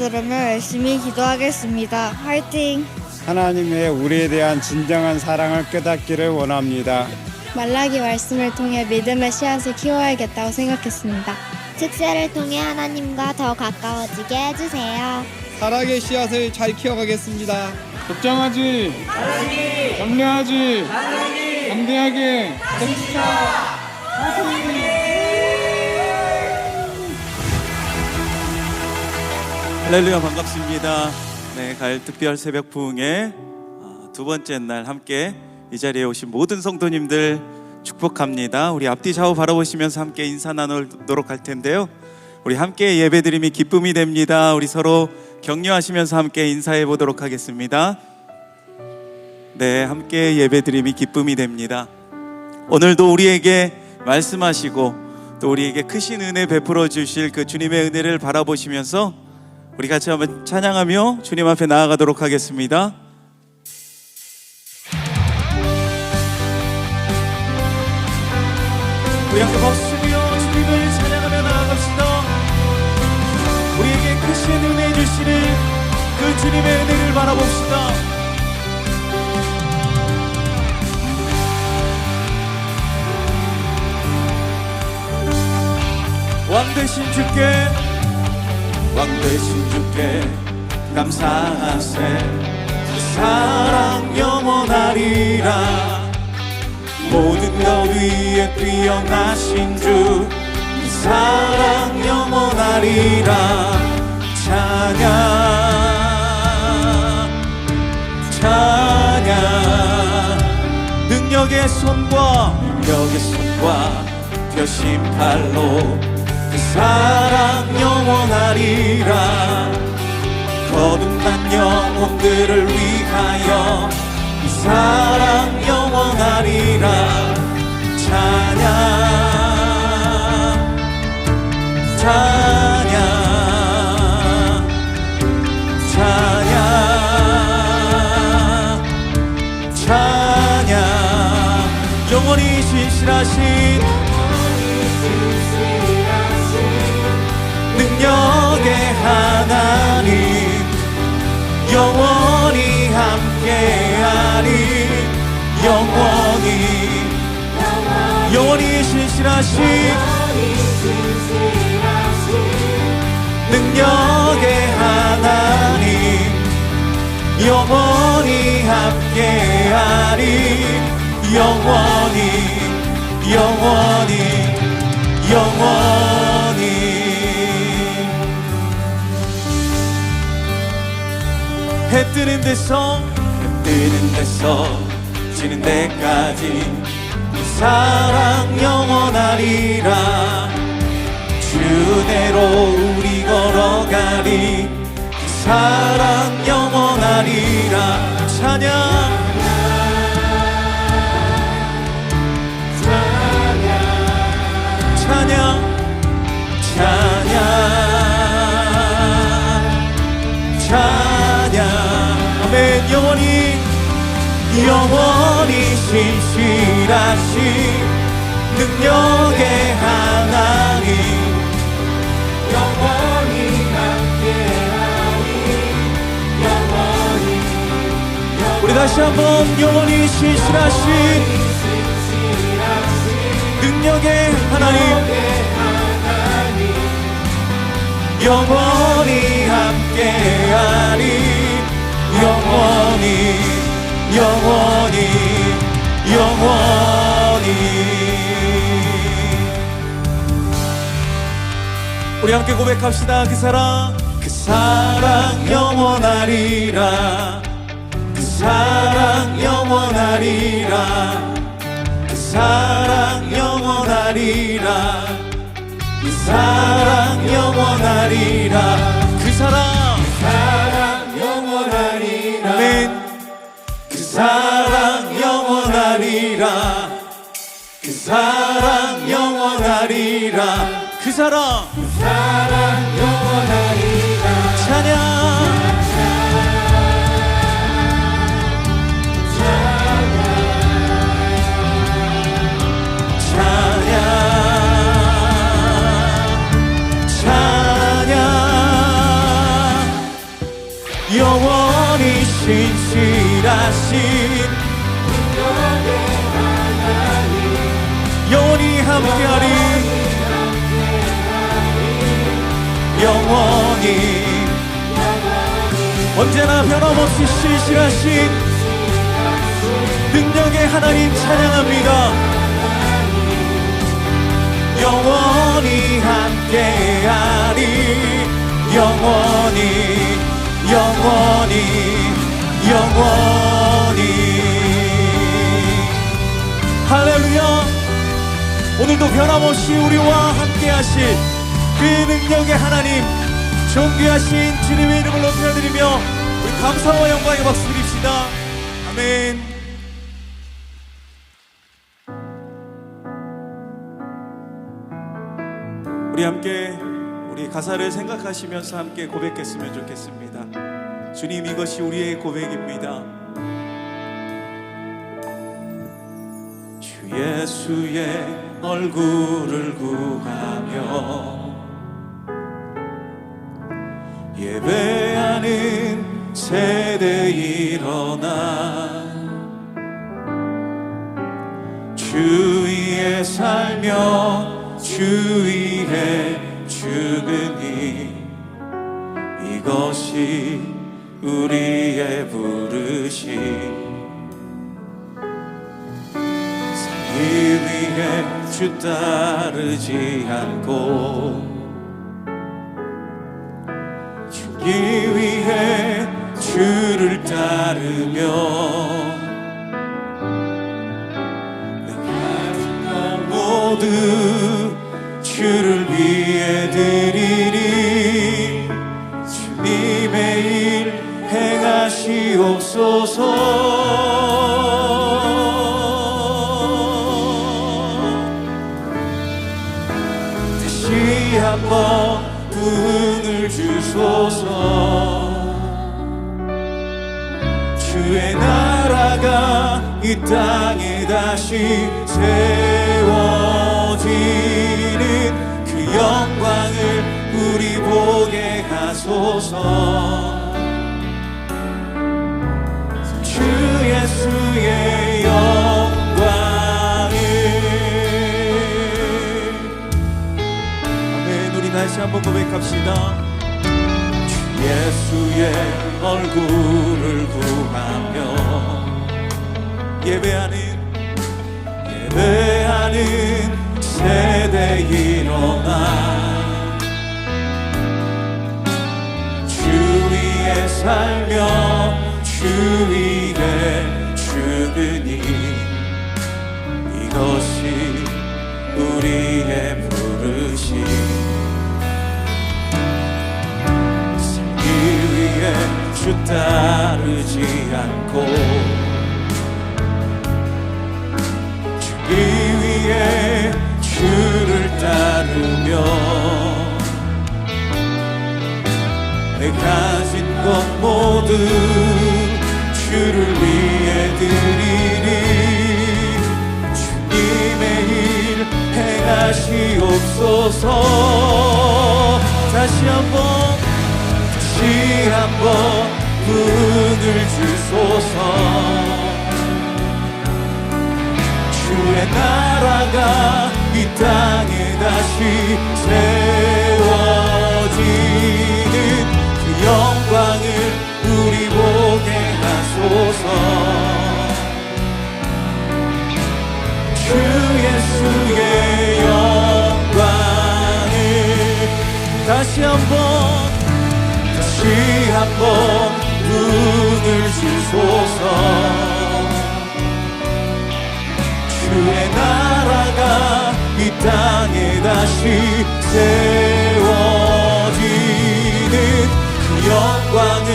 들으며 열심히 기도하겠습니다. 화이팅! 하나님의 우리에 대한 진정한 사랑을 깨닫기를 원합니다. 말라기 말씀을 통해 믿음의 씨앗을 키워야겠다고 생각했습니다. 특세를 통해 하나님과 더 가까워지게 해주세요. 사랑의 씨앗을 잘 키워가겠습니다. 걱정하지, 염려하지, 담대하게 할렐루야, 반갑습니다. 네, 가을 특별 새벽 부흥의 두 번째 날 함께 이 자리에 오신 모든 성도님들 축복합니다. 우리 앞뒤 좌우 바라보시면서 함께 인사 나누도록 할 텐데요, 우리 함께 예배드림이 기쁨이 됩니다. 우리 서로 격려하시면서 함께 인사해 보도록 하겠습니다. 네, 함께 예배드림이 기쁨이 됩니다. 오늘도 우리에게 말씀하시고 또 우리에게 크신 은혜 베풀어 주실 그 주님의 은혜를 바라보시면서 우리 같이 한번 찬양하며 주님 앞에 나아가도록 하겠습니다. 우리 함께 박수며 주님을 찬양하며 나아갑시다. 우리에게 크신 은혜 주시는 그 주님의 은혜를 바라봅시다. 왕 되신 주께, 왕 되신 주께 감사하세. 그 사랑 영원하리라. 모든 것 위에 뛰어나신 주, 그 사랑 영원하리라. 찬양, 찬양. 능력의 손과 펴신 팔로 그 사랑 영원하리라. 거듭난 영혼들을 위하여 그 사랑 영원하리라. 찬양, 찬양, 찬양, 찬양. 영원히 신실하신 능력의 하나님, 영원히 함께하리. 영원히 신실하신 능력의 하나님, 영원히 함께하리. 영원히 해 뜨는 데서 지는 데까지 그 사랑 영원하리라. 주대로 우리 걸어가리. 그 사랑 영원하리라. 찬양, 찬양, 찬양, 찬양. 아멘. 영원히 신실하신 능력의 하나님, 영원히 함께하리. 우리 다시 한번 영원히 신실하신 능력의 하나님, 영원히 함께하리. 영원히. 우리 함께 고백합시다. 그 사랑 영원하리라. 그 사랑 영원하리라. 그 사랑 영원하리라. 그 사랑 영원하리라. 그 사랑 영원하리라. 아멘. 그 사랑 영원하리라. 그 사랑 영원하리라. 그 사랑 영원하리라. 찬양, 찬양, 찬양. 영원히 신실하신 영원히 함께하리 영원히 언제나 변함없이 신실하신 능력의 하나님 찬양합니다. 영원히 함께하리 영원히 영원히 영원히 할렐루야. 오늘도 변함없이 우리와 함께하실 그의 능력의 하나님 존귀하신 주님의 이름을 높여드리며 우리 감사와 영광의 박수 드립시다. 아멘. 우리 함께 우리 가사를 생각하시면서 함께 고백했으면 좋겠습니다. 주님, 이것이 우리의 고백입니다. 주 예수의 얼굴을 구하며 예배하는 세대 일어나 주 위에 살며 주 위에 죽으니 이것이 우리의 부르심. 살기 위해 주 따르지 않고 죽기 위해 주를 따르며 내 가진 것 모두 주를 위해 드리리. 주님의 일 행하시옵소서. 다시 한번 분을 주소서. 주의 나라가 이 땅에 다시 세워지는 그 영광을 우리 보게 하소서. 주 예수의 영광을. 아멘. 우리 다시 한번 고백합시다. 주 예수의 얼굴을 구하며 예배하는 세대 일어나 주 위에 살며 주 위에 죽으니 이것이 우리의 부르심. 살기 위해 주 따르지 않고 이 위에 주를 따르며 내 가진 것 모두 주를 위해 드리리. 주님의 일 행하시옵소서. 다시 한번 분을 주소서. 주의 나라가 이 땅에 다시 세워지는 그 영광을 우리 보게 하소서. 주 예수의 영광을 다시 한번 눈을 주소서. 주의 나라가 이 땅에 다시 세워지는 그 영광을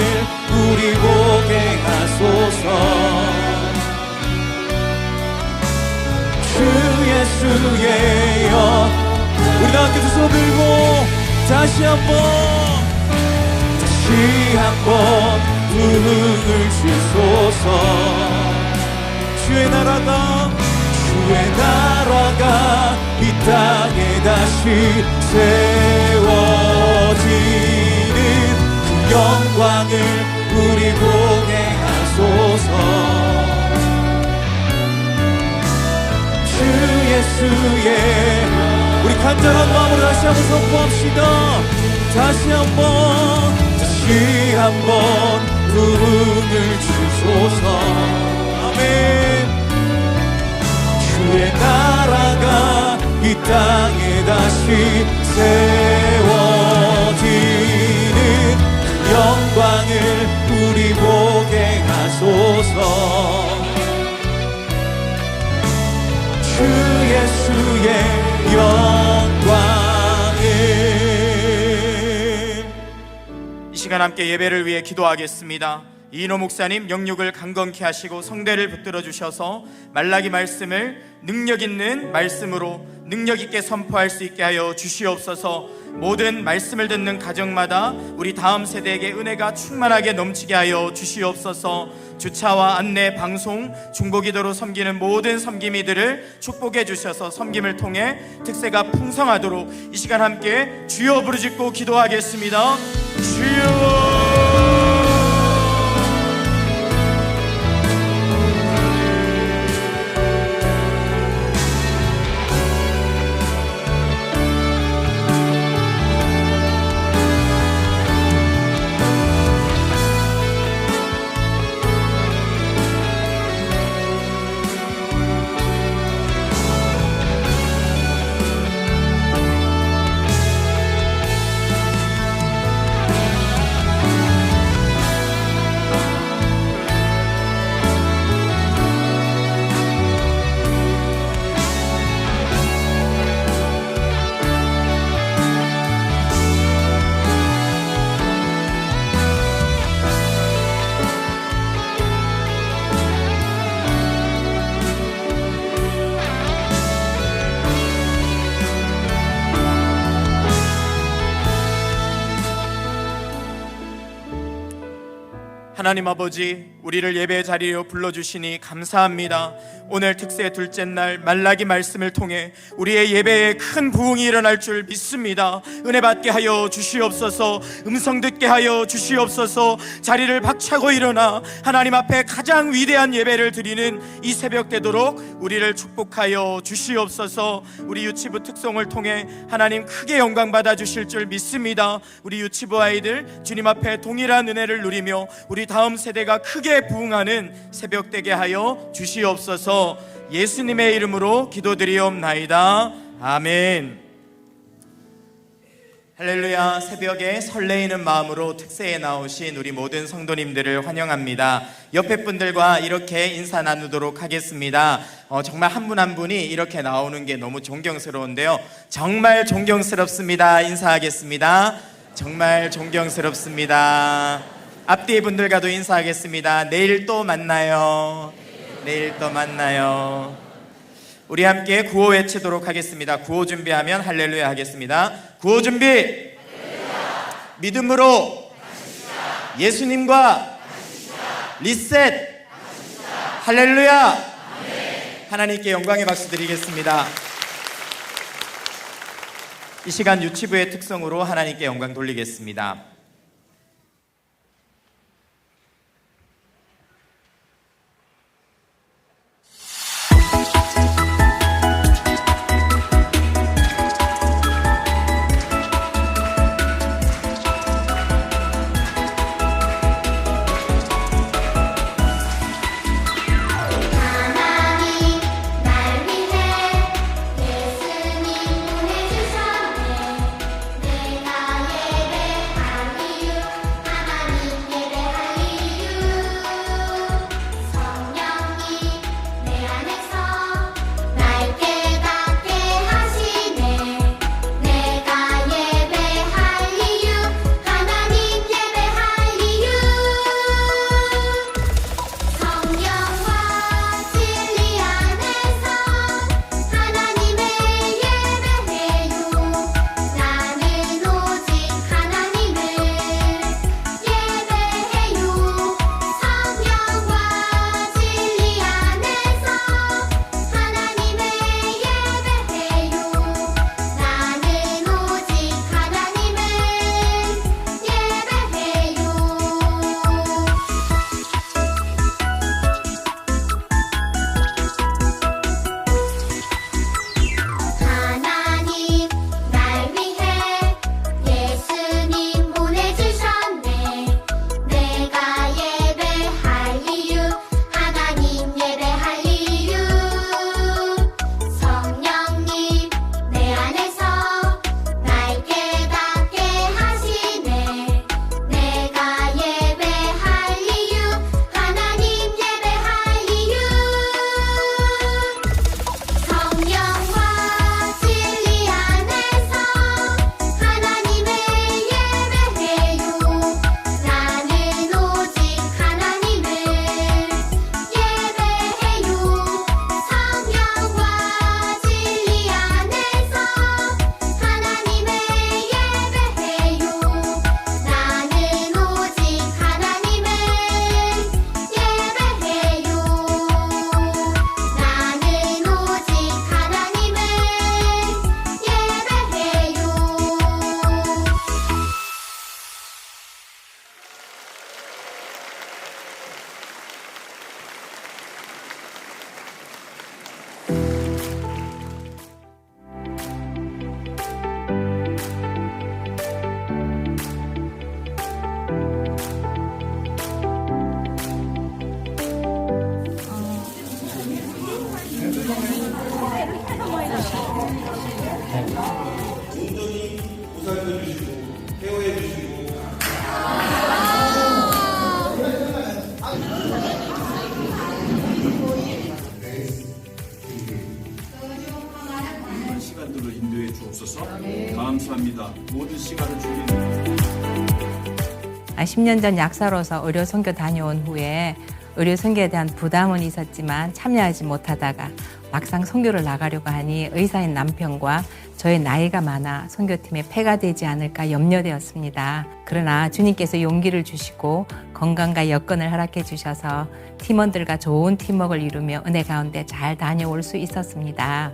우리 보게 하소서. 주 예수의 영. 우리 다 함께 두 손 들고 다시 한번 눈을 주소서. 주의 나라가 이 땅에 다시 세워지는 그 영광을 우리 보게 하소서. 주 예수의 우리 간절한 마음으로 다시 한번 선포합시다. 다시 한번 부흥을 주소서. 아멘. 주의 나라가 이 땅에 다시 세워지는 그 영광을 우리 보게 하소서. 주 예수의 영광을. 이 시간 함께 예배를 위해 기도하겠습니다. 이인호 목사님 영육을 강건케 하시고 성대를 붙들어 주셔서 말라기 말씀을 능력 있는 말씀으로 능력 있게 선포할 수 있게 하여 주시옵소서. 모든 말씀을 듣는 가정마다 우리 다음 세대에게 은혜가 충만하게 넘치게 하여 주시옵소서. 주차와 안내, 방송, 중보기도로 섬기는 모든 섬김이들을 축복해 주셔서 섬김을 통해 특세가 풍성하도록 이 시간 함께 주여 부르짖고 기도하겠습니다. 주여. 하나님 아버지, 우리를 예배 자리로 불러주시니 감사합니다. 오늘 특세 둘째 날 말라기 말씀을 통해 우리의 예배에 큰 부흥이 일어날 줄 믿습니다. 은혜 받게 하여 주시옵소서. 음성 듣게 하여 주시옵소서. 자리를 박차고 일어나 하나님 앞에 가장 위대한 예배를 드리는 이 새벽 되도록 우리를 축복하여 주시옵소서. 우리 유치부 특송을 통해 하나님 크게 영광 받아 주실 줄 믿습니다. 우리 유치부 아이들 주님 앞에 동일한 은혜를 누리며 우리 다음 세대가 크게 부흥하는 새벽 되게 하여 주시옵소서. 예수님의 이름으로 기도드리옵나이다. 아멘. 할렐루야. 새벽에 설레이는 마음으로 특세에 나오신 우리 모든 성도님들을 환영합니다. 옆에 분들과 이렇게 인사 나누도록 하겠습니다. 정말 한 분 한 분이 이렇게 나오는 게 너무 존경스러운데요, 정말 존경스럽습니다. 인사하겠습니다. 정말 존경스럽습니다. 앞뒤 분들과도 인사하겠습니다. 내일 또 만나요. 내일 또 만나요. 우리 함께 구호 외치도록 하겠습니다. 구호 준비하면 할렐루야 하겠습니다. 구호 준비. 할렐루야. 믿음으로 가십시다. 예수님과 가십시다. 리셋 가십시다. 할렐루야. 아멘. 하나님께 영광의 박수 드리겠습니다. 이 시간 유치부의 특성으로 하나님께 영광 돌리겠습니다. 예수님 보내주셨네. 내가 예배하는 10년 전 약사로서 의료 선교 다녀온 후에 의료 선교에 대한 부담은 있었지만 참여하지 못하다가 막상 선교를 나가려고 하니 의사인 남편과 저의 나이가 많아 선교팀에 폐가 되지 않을까 염려되었습니다. 그러나 주님께서 용기를 주시고 건강과 여건을 허락해 주셔서 팀원들과 좋은 팀워크를 이루며 은혜 가운데 잘 다녀올 수 있었습니다.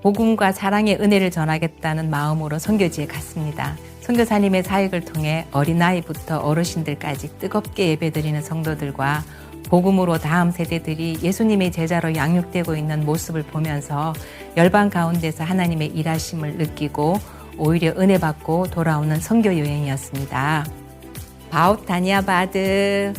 복음과 사랑의 은혜를 전하겠다는 마음으로 선교지에 갔습니다. 선교사님의 사역을 통해 어린아이부터 어르신들까지 뜨겁게 예배드리는 성도들과 복음으로 다음 세대들이 예수님의 제자로 양육되고 있는 모습을 보면서 열방 가운데서 하나님의 일하심을 느끼고 오히려 은혜 받고 돌아오는 선교 여행이었습니다. 바웃 다니아 바드.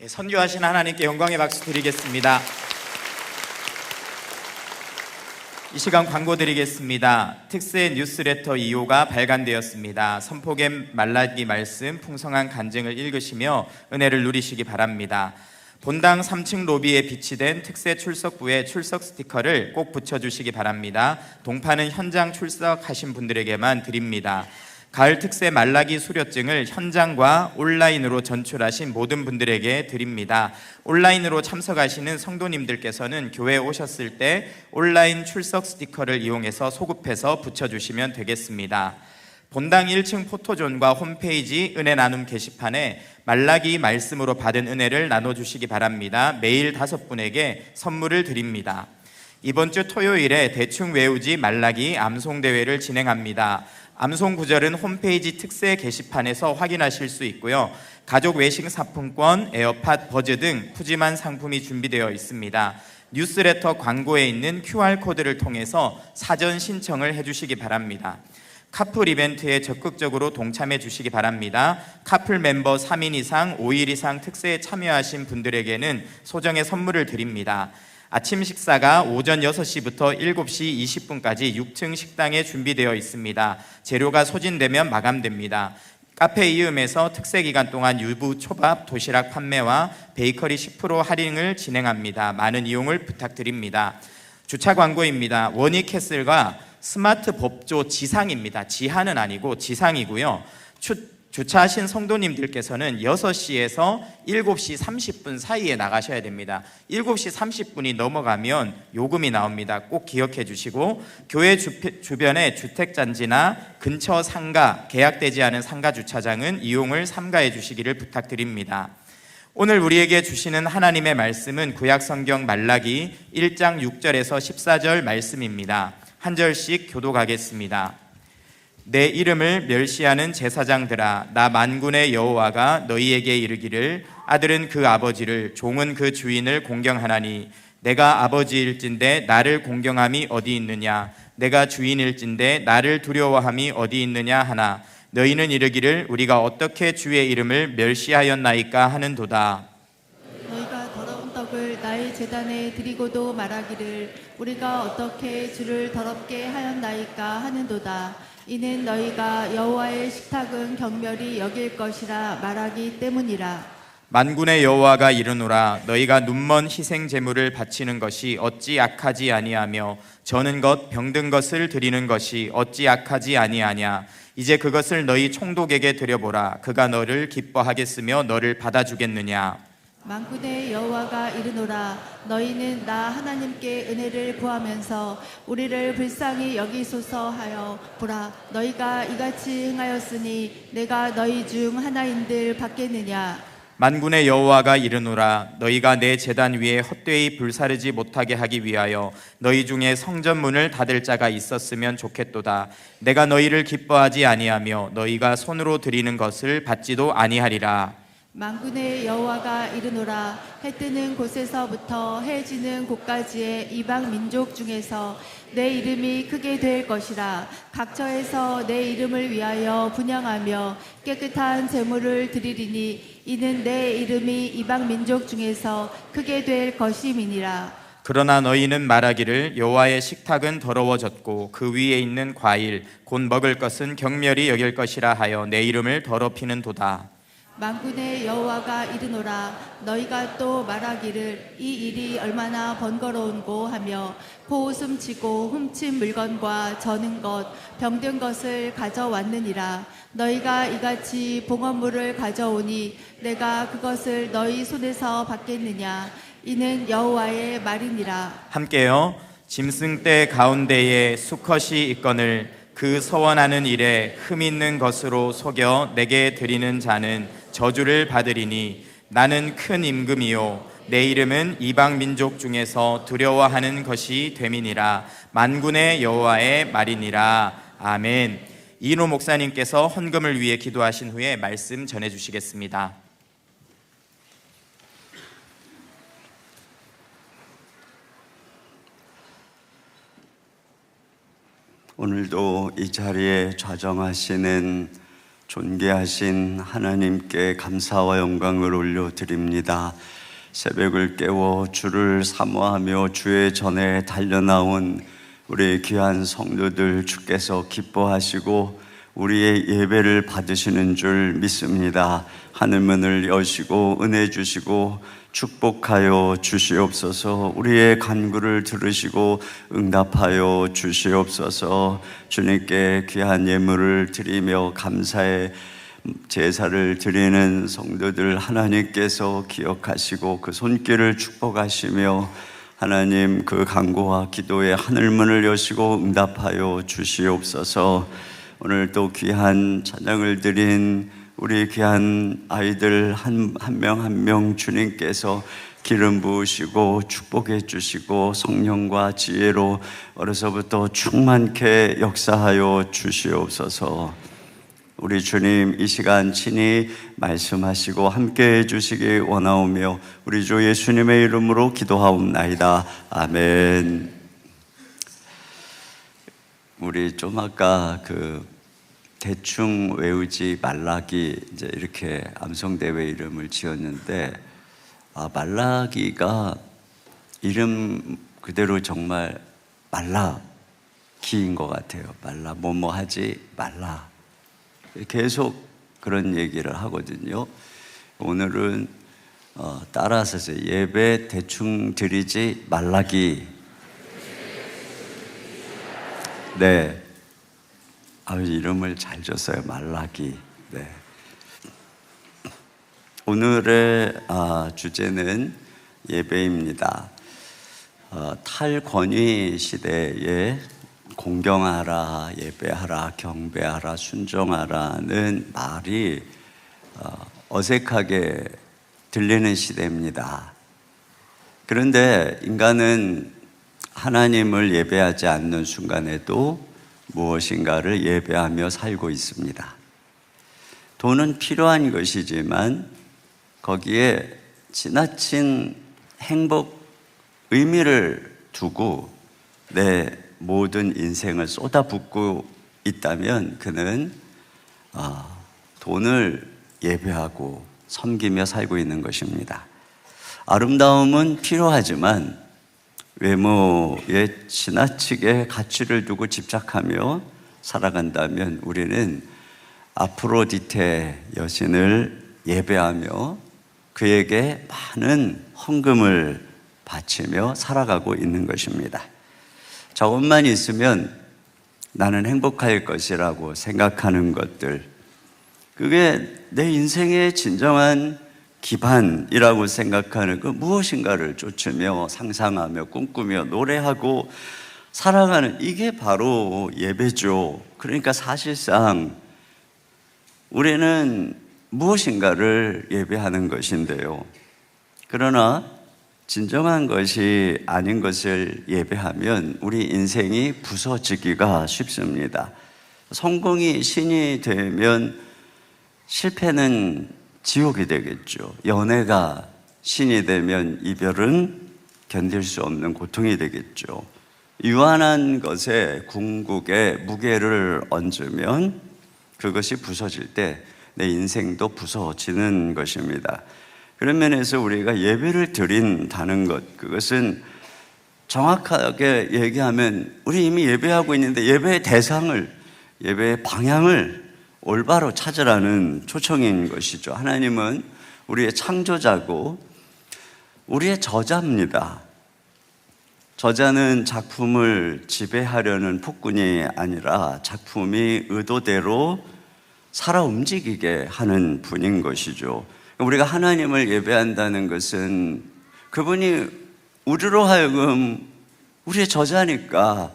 선교하신 하나님께 영광의 박수 드리겠습니다. 이 시간 광고 드리겠습니다. 특세 뉴스레터 2호가 발간되었습니다. 선포겜 말라기 말씀 풍성한 간증을 읽으시며 은혜를 누리시기 바랍니다. 본당 3층 로비에 비치된 특세 출석부에 출석 스티커를 꼭 붙여주시기 바랍니다. 동파는 현장 출석하신 분들에게만 드립니다. 가을 특세 말라기 수료증을 현장과 온라인으로 전출하신 모든 분들에게 드립니다. 온라인으로 참석하시는 성도님들께서는 교회에 오셨을 때 온라인 출석 스티커를 이용해서 소급해서 붙여주시면 되겠습니다. 본당 1층 포토존과 홈페이지 은혜 나눔 게시판에 말라기 말씀으로 받은 은혜를 나눠주시기 바랍니다. 매일 5분에게 선물을 드립니다. 이번 주 토요일에 대충 외우지 말라기 암송대회를 진행합니다. 암송 구절은 홈페이지 특세 게시판에서 확인하실 수 있고요. 가족 외식 상품권, 에어팟, 버즈 등 푸짐한 상품이 준비되어 있습니다. 뉴스레터 광고에 있는 QR코드를 통해서 사전 신청을 해주시기 바랍니다. 카풀 이벤트에 적극적으로 동참해 주시기 바랍니다. 카풀 멤버 3인 이상, 5일 이상 특세에 참여하신 분들에게는 소정의 선물을 드립니다. 아침 식사가 오전 6시부터 7시 20분까지 6층 식당에 준비되어 있습니다. 재료가 소진되면 마감됩니다. 카페 이음에서 특세 기간 동안 유부 초밥, 도시락 판매와 베이커리 10% 할인을 진행합니다. 많은 이용을 부탁드립니다. 주차 광고입니다. 원익캐슬과 스마트 법조 지상입니다. 지하는 아니고 지상이고요. 주차하신 성도님들께서는 6시에서 7시 30분 사이에 나가셔야 됩니다. 7시 30분이 넘어가면 요금이 나옵니다. 꼭 기억해 주시고 교회 주변의 주택단지나 근처 상가, 계약되지 않은 상가 주차장은 이용을 삼가해 주시기를 부탁드립니다. 오늘 우리에게 주시는 하나님의 말씀은 구약성경 말라기 1장 6절에서 14절 말씀입니다. 한 절씩 교독하겠습니다. 내 이름을 멸시하는 제사장들아, 나 만군의 여호와가 너희에게 이르기를 아들은 그 아버지를, 종은 그 주인을 공경하나니 내가 아버지일진데 나를 공경함이 어디 있느냐, 내가 주인일진데 나를 두려워함이 어디 있느냐 하나 너희는 이르기를 우리가 어떻게 주의 이름을 멸시하였나이까 하는도다. 너희가 더러운 떡을 나의 제단에 드리고도 말하기를 우리가 어떻게 주를 더럽게 하였나이까 하는도다. 이는 너희가 여호와의 식탁은 경멸히 여길 것이라 말하기 때문이라. 만군의 여호와가 이르노라 너희가 눈먼 희생 제물을 바치는 것이 어찌 악하지 아니하며 저는 것 병든 것을 드리는 것이 어찌 악하지 아니하냐. 이제 그것을 너희 총독에게 드려보라. 그가 너를 기뻐하겠으며 너를 받아주겠느냐. 만군의 여호와가 이르노라 너희는 나 하나님께 은혜를 구하면서 우리를 불쌍히 여기소서 하여 보라. 너희가 이같이 행하였으니 내가 너희 중 하나인들 받겠느냐. 만군의 여호와가 이르노라 너희가 내 제단 위에 헛되이 불사르지 못하게 하기 위하여 너희 중에 성전문을 닫을 자가 있었으면 좋겠도다. 내가 너희를 기뻐하지 아니하며 너희가 손으로 드리는 것을 받지도 아니하리라. 만군의 여호와가 이르노라 해 뜨는 곳에서부터 해 지는 곳까지의 이방 민족 중에서 내 이름이 크게 될 것이라. 각처에서 내 이름을 위하여 분향하며 깨끗한 제물을 드리리니 이는 내 이름이 이방 민족 중에서 크게 될 것임이니라. 그러나 너희는 말하기를 여호와의 식탁은 더러워졌고 그 위에 있는 과일 곧 먹을 것은 경멸히 여길 것이라 하여 내 이름을 더럽히는도다. 만군의 여호와가 이르노라 너희가 또 말하기를 이 일이 얼마나 번거로운고 하며 코웃음 치고 훔친 물건과 저는 것 병든 것을 가져왔느니라. 너희가 이같이 봉헌물을 가져오니 내가 그것을 너희 손에서 받겠느냐. 이는 여호와의 말이니라. 함께요. 짐승 떼 가운데에 수컷이 있거늘 그 서원하는 일에 흠 있는 것으로 속여 내게 드리는 자는 저주를 받으리니 나는 큰 임금이요 내 이름은 이방 민족 중에서 두려워하는 것이 됨이니라. 만군의 여호와의 말이니라. 아멘. 이인호 목사님께서 헌금을 위해 기도하신 후에 말씀 전해 주시겠습니다. 오늘도 이 자리에 좌정하시는 존귀하신 하나님께 감사와 영광을 올려드립니다. 새벽을 깨워 주를 사모하며 주의 전에 달려나온 우리 귀한 성도들 주께서 기뻐하시고 우리의 예배를 받으시는 줄 믿습니다. 하늘문을 여시고 은혜 주시고 축복하여 주시옵소서. 우리의 간구를 들으시고 응답하여 주시옵소서. 주님께 귀한 예물을 드리며 감사의 제사를 드리는 성도들 하나님께서 기억하시고 그 손길을 축복하시며 하나님 그 간구와 기도의 하늘문을 여시고 응답하여 주시옵소서. 오늘 또 귀한 찬양을 드린 우리 귀한 아이들 한 명 한 명 주님께서 기름 부으시고 축복해 주시고 성령과 지혜로 어려서부터 충만케 역사하여 주시옵소서. 우리 주님 이 시간 친히 말씀하시고 함께해 주시기 원하오며 우리 주 예수님의 이름으로 기도하옵나이다. 아멘. 우리 좀 아까 대충 외우지 말라기 이제 이렇게 암송대회 이름을 지었는데 말라기가 이름 그대로 정말 말라기인 것 같아요. 말라 뭐뭐 하지 말라 계속 그런 얘기를 하거든요. 오늘은 따라서 예배 대충 드리지 말라기. 네. 이름을 잘 줬어요. 말라기. 네. 오늘의 주제는 예배입니다. 탈권위 시대에 공경하라, 예배하라, 경배하라, 순종하라는 말이 어색하게 들리는 시대입니다. 그런데 인간은 하나님을 예배하지 않는 순간에도 무엇인가를 예배하며 살고 있습니다. 돈은 필요한 것이지만 거기에 지나친 행복, 의미를 두고 내 모든 인생을 쏟아붓고 있다면 그는 돈을 예배하고 섬기며 살고 있는 것입니다. 아름다움은 필요하지만 외모에 지나치게 가치를 두고 집착하며 살아간다면 우리는 아프로디테 여신을 예배하며 그에게 많은 헌금을 바치며 살아가고 있는 것입니다. 저것만 있으면 나는 행복할 것이라고 생각하는 것들, 그게 내 인생의 진정한 기반이라고 생각하는 그 무엇인가를 쫓으며 상상하며 꿈꾸며 노래하고 살아가는 이게 바로 예배죠. 그러니까 사실상 우리는 무엇인가를 예배하는 것인데요. 그러나 진정한 것이 아닌 것을 예배하면 우리 인생이 부서지기가 쉽습니다. 성공이 신이 되면 실패는 지옥이 되겠죠. 연애가 신이 되면 이별은 견딜 수 없는 고통이 되겠죠. 유한한 것에 궁극에 무게를 얹으면 그것이 부서질 때 내 인생도 부서지는 것입니다. 그런 면에서 우리가 예배를 드린다는 것, 그것은 정확하게 얘기하면 우리 이미 예배하고 있는데 예배의 대상을, 예배의 방향을 올바로 찾으라는 초청인 것이죠. 하나님은 우리의 창조자고 우리의 저자입니다. 저자는 작품을 지배하려는 폭군이 아니라 작품이 의도대로 살아 움직이게 하는 분인 것이죠. 우리가 하나님을 예배한다는 것은 그분이 우리로 하여금 우리의 저자니까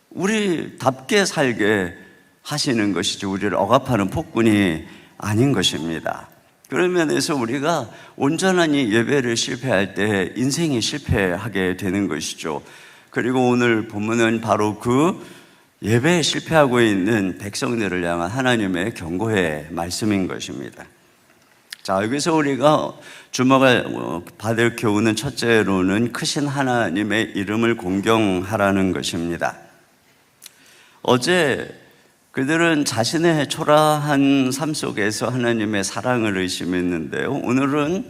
우리답게 살게 하시는 것이죠. 우리를 억압하는 폭군이 아닌 것입니다. 그런 면에서 우리가 온전히 예배를 실패할 때 인생이 실패하게 되는 것이죠. 그리고 오늘 본문은 바로 그 예배에 실패하고 있는 백성들을 향한 하나님의 경고의 말씀인 것입니다. 자, 여기서 우리가 주목을 받을 교훈은 첫째로는 크신 하나님의 이름을 공경하라는 것입니다. 어제 그들은 자신의 초라한 삶 속에서 하나님의 사랑을 의심했는데요. 오늘은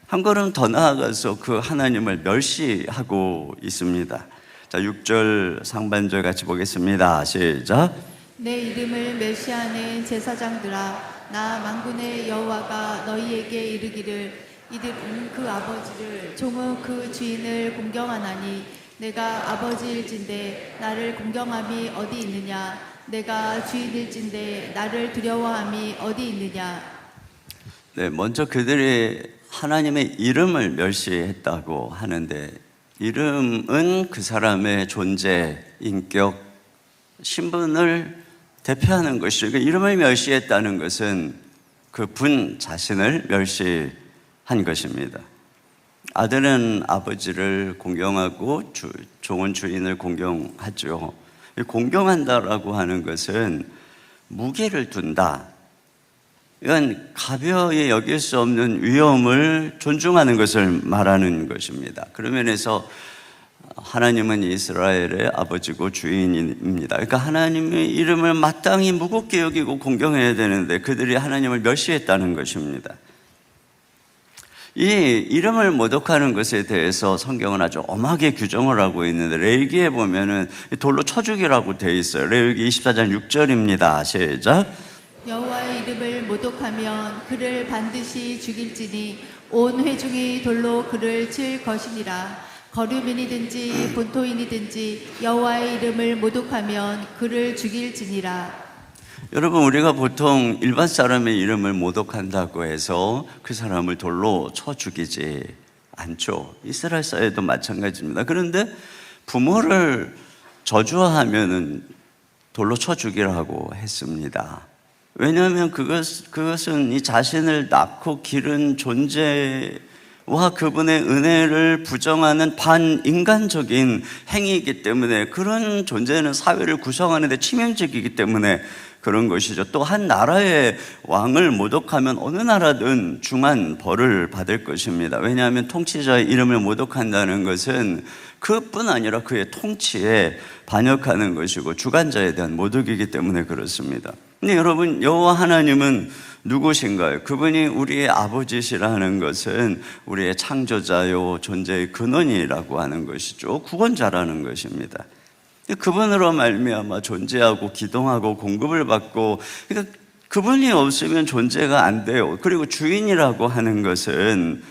한 걸음 더 나아가서 그 하나님을 멸시하고 있습니다. 자, 6절 상반절 같이 보겠습니다. 시작. 내 이름을 멸시하는 제사장들아, 나 만군의 여호와가 너희에게 이르기를 이들은 그 아버지를 종은 그 주인을 공경하나니 내가 아버지일진데 나를 공경함이 어디 있느냐? 내가 주인일진데 나를 두려워함이 어디 있느냐? 네, 먼저 그들이 하나님의 이름을 멸시했다고 하는데, 이름은 그 사람의 존재, 인격, 신분을 대표하는 것이죠. 그러니까 이름을 멸시했다는 것은 그 분 자신을 멸시한 것입니다. 아들은 아버지를 공경하고 종은 주인을 공경하죠. 공경한다라고 하는 것은 무게를 둔다. 이건 가벼이 여길 수 없는 위엄을 존중하는 것을 말하는 것입니다. 그런 면에서 하나님은 이스라엘의 아버지고 주인입니다. 그러니까 하나님의 이름을 마땅히 무겁게 여기고 공경해야 되는데 그들이 하나님을 멸시했다는 것입니다. 이 이름을 모독하는 것에 대해서 성경은 아주 엄하게 규정을 하고 있는데, 레위기에 보면은 돌로 쳐 죽이라고 되어 있어요. 레위기 24장 6절입니다. 시작. 여호와의 이름을 모독하면 그를 반드시 죽일지니 온 회중이 돌로 그를 칠 것이니라. 거류민이든지 본토인이든지 여호와의 이름을 모독하면 그를 죽일지니라. 여러분, 우리가 보통 일반 사람의 이름을 모독한다고 해서 그 사람을 돌로 쳐 죽이지 않죠. 이스라엘 사회도 마찬가지입니다. 그런데 부모를 저주하면은 돌로 쳐 죽이라고 했습니다. 왜냐하면 그것은 이 자신을 낳고 기른 존재와 그분의 은혜를 부정하는 반인간적인 행위이기 때문에, 그런 존재는 사회를 구성하는 데 치명적이기 때문에 그런 것이죠. 또 한 나라의 왕을 모독하면 어느 나라든 중한 벌을 받을 것입니다. 왜냐하면 통치자의 이름을 모독한다는 것은 그뿐 아니라 그의 통치에 반역하는 것이고 주관자에 대한 모독이기 때문에 그렇습니다. 근데 여러분, 여호와 하나님은 누구신가요? 그분이 우리의 아버지시라는 것은 우리의 창조자요, 존재의 근원이라고 하는 것이죠. 구원자라는 것입니다. 그분으로 말미암아 존재하고 기동하고 공급을 받고, 그러니까 그분이 없으면 존재가 안 돼요. 그리고 주인이라고 하는 것은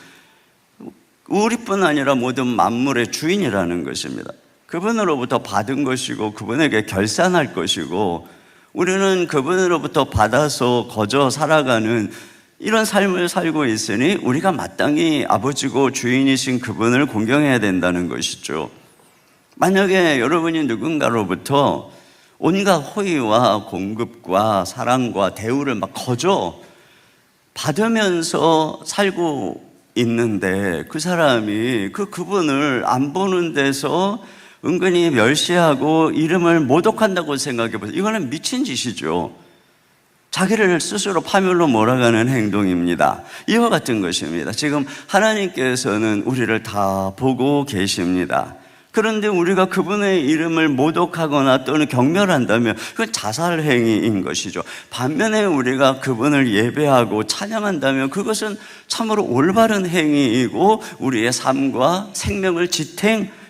우리뿐 아니라 모든 만물의 주인이라는 것입니다. 그분으로부터 받은 것이고 그분에게 결산할 것이고, 우리는 그분으로부터 받아서 거저 살아가는 이런 삶을 살고 있으니 우리가 마땅히 아버지고 주인이신 그분을 공경해야 된다는 것이죠. 만약에 여러분이 누군가로부터 온갖 호의와 공급과 사랑과 대우를 막 거저 받으면서 살고 있는데 그 사람이 그분을 안 보는 데서 은근히 멸시하고 이름을 모독한다고 생각해 보세요. 이거는 미친 짓이죠. 자기를 스스로 파멸로 몰아가는 행동입니다. 이와 같은 것입니다. 지금 하나님께서는 우리를 다 보고 계십니다. 그런데 우리가 그분의 이름을 모독하거나 또는 경멸한다면 그건 자살행위인 것이죠. 반면에 우리가 그분을 예배하고 찬양한다면 그것은 참으로 올바른 행위이고 우리의 삶과 생명을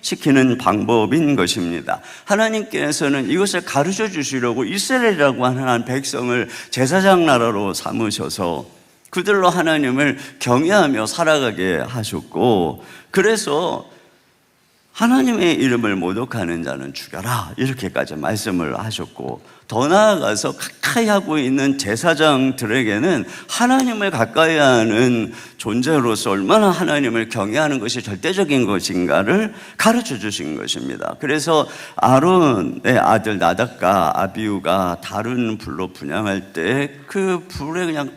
시키는 방법인 것입니다. 하나님께서는 이것을 가르쳐 주시려고 이스라엘이라고 하는 백성을 제사장 나라로 삼으셔서 그들로 하나님을 경외하며 살아가게 하셨고, 그래서 하나님의 이름을 모독하는 자는 죽여라 이렇게까지 말씀을 하셨고, 더 나아가서 가까이 하고 있는 제사장들에게는 하나님을 가까이 하는 존재로서 얼마나 하나님을 경외하는 것이 절대적인 것인가를 가르쳐 주신 것입니다. 그래서 아론의 아들 나답과 아비후가 다른 불로 분향할 때 그 불에 그냥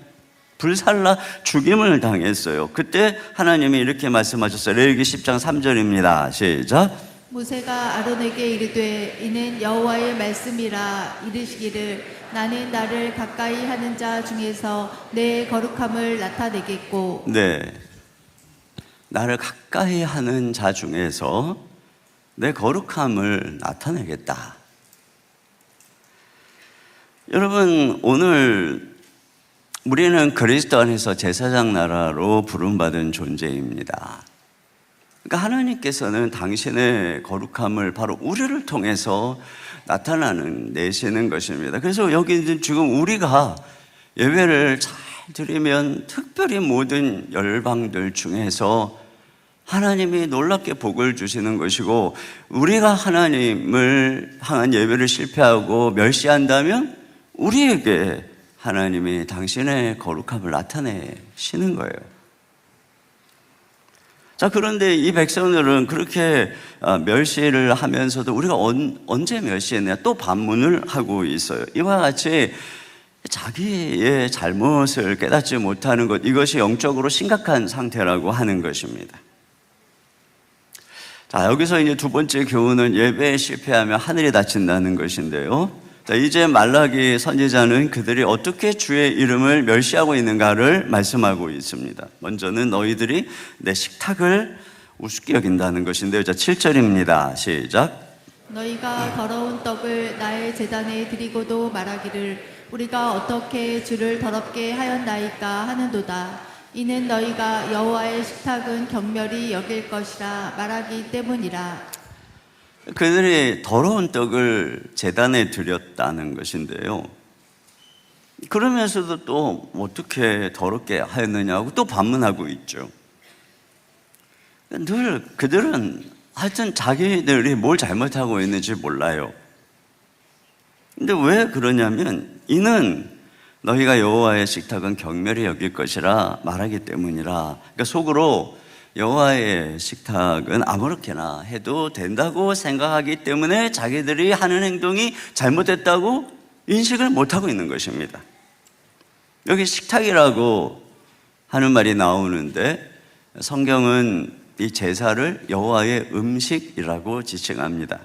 불살라 죽임을 당했어요. 그때 하나님이 이렇게 말씀하셨어요. 레위기 10장 3절입니다. 시작. 모세가 아론에게 이르되 이는 여호와의 말씀이라 이르시기를 나는 나를 가까이 하는 자 중에서 내 거룩함을 나타내겠고. 네, 나를 가까이 하는 자 중에서 내 거룩함을 나타내겠다. 여러분, 오늘 우리는 그리스도 안에서 제사장 나라로 부름받은 존재입니다. 그러니까 하나님께서는 당신의 거룩함을 바로 우리를 통해서 내시는 것입니다. 그래서 여기 지금 우리가 예배를 잘 드리면 특별히 모든 열방들 중에서 하나님이 놀랍게 복을 주시는 것이고, 우리가 하나님을 향한 예배를 실패하고 멸시한다면 우리에게 하나님이 당신의 거룩함을 나타내시는 거예요. 자, 그런데 이 백성들은 그렇게 멸시를 하면서도 우리가 언제 멸시했냐 또 반문을 하고 있어요. 이와 같이 자기의 잘못을 깨닫지 못하는 것, 이것이 영적으로 심각한 상태라고 하는 것입니다. 자, 여기서 이제 두 번째 교훈은 예배에 실패하면 하늘이 닫힌다는 것인데요. 자, 이제 말라기 선지자는 그들이 어떻게 주의 이름을 멸시하고 있는가를 말씀하고 있습니다. 먼저는 너희들이 내 식탁을 우습게 여긴다는 것인데요. 자, 7절입니다. 시작. 너희가 더러운 떡을 나의 제단에 드리고도 말하기를 우리가 어떻게 주를 더럽게 하였나이까 하는도다. 이는 너희가 여호와의 식탁은 경멸히 여길 것이라 말하기 때문이라. 그들이 더러운 떡을 제단에 드렸다는 것인데요. 그러면서도 또 어떻게 더럽게 하였느냐고 또 반문하고 있죠. 늘 그들은 하여튼 자기들이 뭘 잘못하고 있는지 몰라요. 근데 왜 그러냐면 이는 너희가 여호와의 식탁은 경멸히 여길 것이라 말하기 때문이라. 그러니까 속으로 여호와의 식탁은 아무렇게나 해도 된다고 생각하기 때문에 자기들이 하는 행동이 잘못됐다고 인식을 못하고 있는 것입니다. 여기 식탁이라고 하는 말이 나오는데 성경은 이 제사를 여호와의 음식이라고 지칭합니다.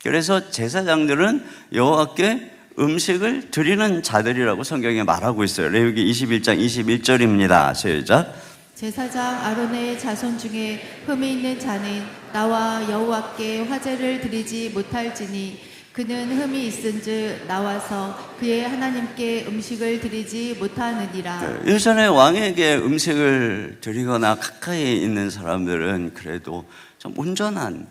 그래서 제사장들은 여호와께 음식을 드리는 자들이라고 성경에 말하고 있어요. 레위기 21장 21절입니다. 시작. 제사장 아론의 자손 중에 흠이 있는 자는 나와 여호와께 화제를 드리지 못할지니 그는 흠이 있은즉 나와서 그의 하나님께 음식을 드리지 못하느니라. 예전에 왕에게 음식을 드리거나 가까이 있는 사람들은 그래도 좀 온전한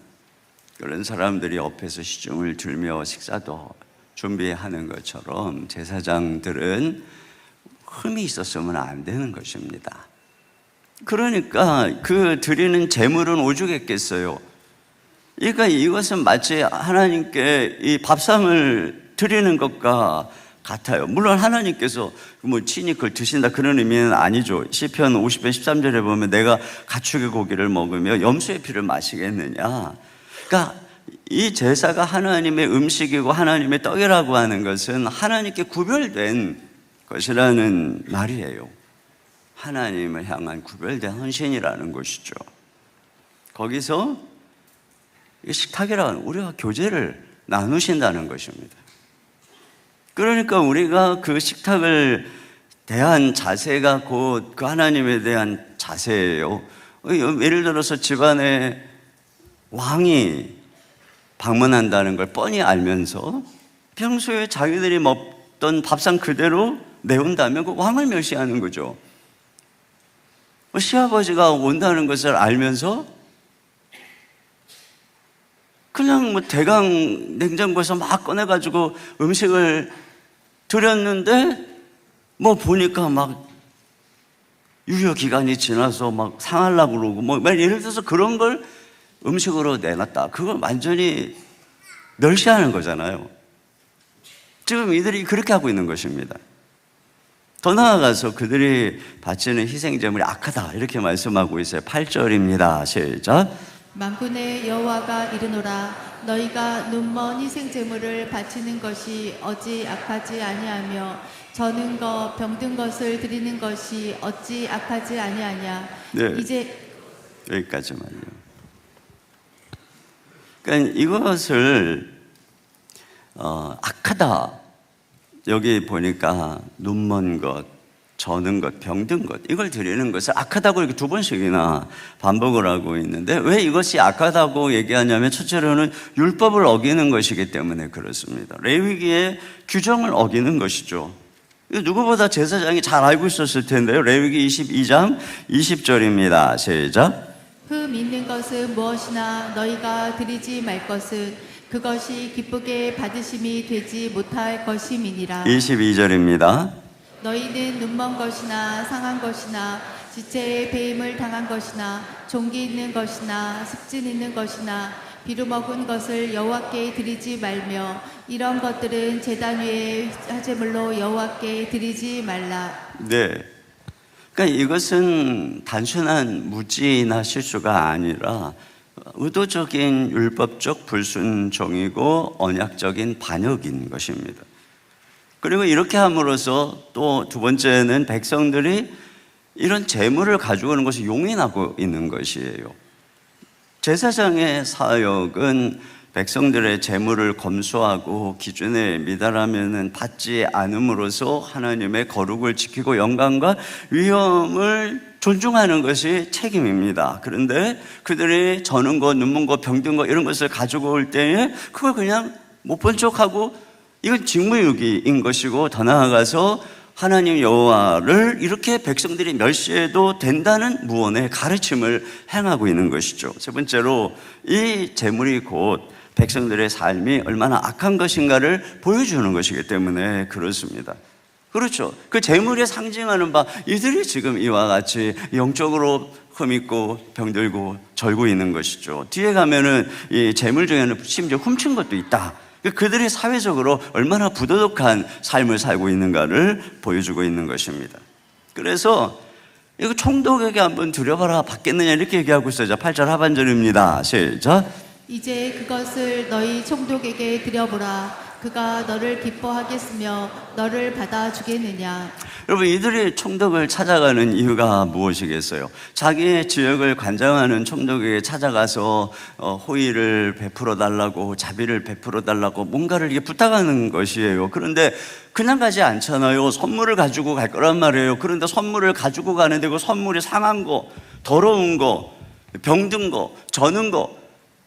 그런 사람들이 옆에서 시중을 들며 식사도 준비하는 것처럼 제사장들은 흠이 있었으면 안 되는 것입니다. 그러니까 그 드리는 제물은 오죽했겠어요. 그러니까 이것은 마치 하나님께 이 밥상을 드리는 것과 같아요. 물론 하나님께서 뭐 친히 그걸 드신다 그런 의미는 아니죠. 시편 50편 13절에 보면 내가 가축의 고기를 먹으며 염소의 피를 마시겠느냐. 그러니까 이 제사가 하나님의 음식이고 하나님의 떡이라고 하는 것은 하나님께 구별된 것이라는 말이에요. 하나님을 향한 구별된 헌신이라는 것이죠. 거기서 식탁이라는 우리가 교제를 나누신다는 것입니다. 그러니까 우리가 그 식탁을 대한 자세가 곧 그 하나님에 대한 자세예요. 예를 들어서 집안에 왕이 방문한다는 걸 뻔히 알면서 평소에 자기들이 먹던 밥상 그대로 내온다면 그 왕을 멸시하는 거죠. 시아버지가 온다는 것을 알면서 그냥 뭐 대강 냉장고에서 막 꺼내가지고 음식을 드렸는데 뭐 보니까 막 유효 기간이 지나서 막 상하려고 그러고 뭐 예를 들어서 그런 걸 음식으로 내놨다. 그걸 완전히 멸시하는 거잖아요. 지금 이들이 그렇게 하고 있는 것입니다. 더 나아가서 그들이 바치는 희생제물이 악하다 이렇게 말씀하고 있어요. 8절입니다. 시작. 만군의 여호와가 이르노라 너희가 눈먼 희생제물을 바치는 것이 어찌 악하지 아니하며 저는 것 병든 것을 드리는 것이 어찌 악하지 아니하냐. 네. 이제 여기까지만요. 그러니까 이것을 악하다. 여기 보니까 눈먼 것, 저는 것, 병든 것 이걸 드리는 것을 악하다고 이렇게 2번씩이나 반복을 하고 있는데 왜 이것이 악하다고 얘기하냐면 첫째로는 율법을 어기는 것이기 때문에 그렇습니다. 레위기의 규정을 어기는 것이죠. 누구보다 제사장이 잘 알고 있었을 텐데요. 레위기 22장 20절입니다. 시작. 흠 있는 것은 무엇이나 너희가 드리지 말 것은 그것이 기쁘게 받으심이 되지 못할 것임이니라. 22절입니다. 너희는 눈먼 것이나 상한 것이나 지체에 배임을 당한 것이나 종기 있는 것이나 습진 있는 것이나 비루먹은 것을 여호와께 드리지 말며 이런 것들은 제단 위에 화제물로 여호와께 드리지 말라. 네. 그러니까 이것은 단순한 무지나 실수가 아니라 의도적인 율법적 불순종이고 언약적인 반역인 것입니다. 그리고 이렇게 함으로써 또 2번째는 백성들이 이런 재물을 가지고 오는 것을 용인하고 있는 것이에요. 제사장의 사역은 백성들의 재물을 검수하고 기준에 미달하면 받지 않음으로써 하나님의 거룩을 지키고 영광과 위엄을 존중하는 것이 책임입니다. 그런데 그들이 저는 것, 눈먼 것, 병든 것 이런 것을 가지고 올 때에 그걸 그냥 못 본 척하고 이건 직무유기인 것이고 더 나아가서 하나님 여호와를 이렇게 백성들이 멸시해도 된다는 무언의 가르침을 행하고 있는 것이죠. 세 번째로 이 재물이 곧 백성들의 삶이 얼마나 악한 것인가를 보여주는 것이기 때문에 그렇습니다. 그렇죠. 그 재물에 상징하는 바 이들이 지금 이와 같이 영적으로 흠있고 병들고 절고 있는 것이죠. 뒤에 가면은 이 재물 중에는 심지어 훔친 것도 있다. 그들이 사회적으로 얼마나 부도덕한 삶을 살고 있는가를 보여주고 있는 것입니다. 그래서 이거 총독에게 한번 드려봐라 받겠느냐 이렇게 얘기하고 있어요. 8절 하반절입니다. 시작. 이제 그것을 너희 총독에게 드려보라. 그가 너를 기뻐하겠으며 너를 받아주겠느냐. 여러분 이들이 총독을 찾아가는 이유가 무엇이겠어요? 자기의 지역을 관장하는 총독에게 찾아가서 호의를 베풀어 달라고 자비를 베풀어 달라고 뭔가를 이게 부탁하는 것이에요. 그런데 그냥 가지 않잖아요. 선물을 가지고 갈 거란 말이에요. 그런데 선물을 가지고 가는데 그 선물이 상한 거, 더러운 거, 병든 거, 저는 거,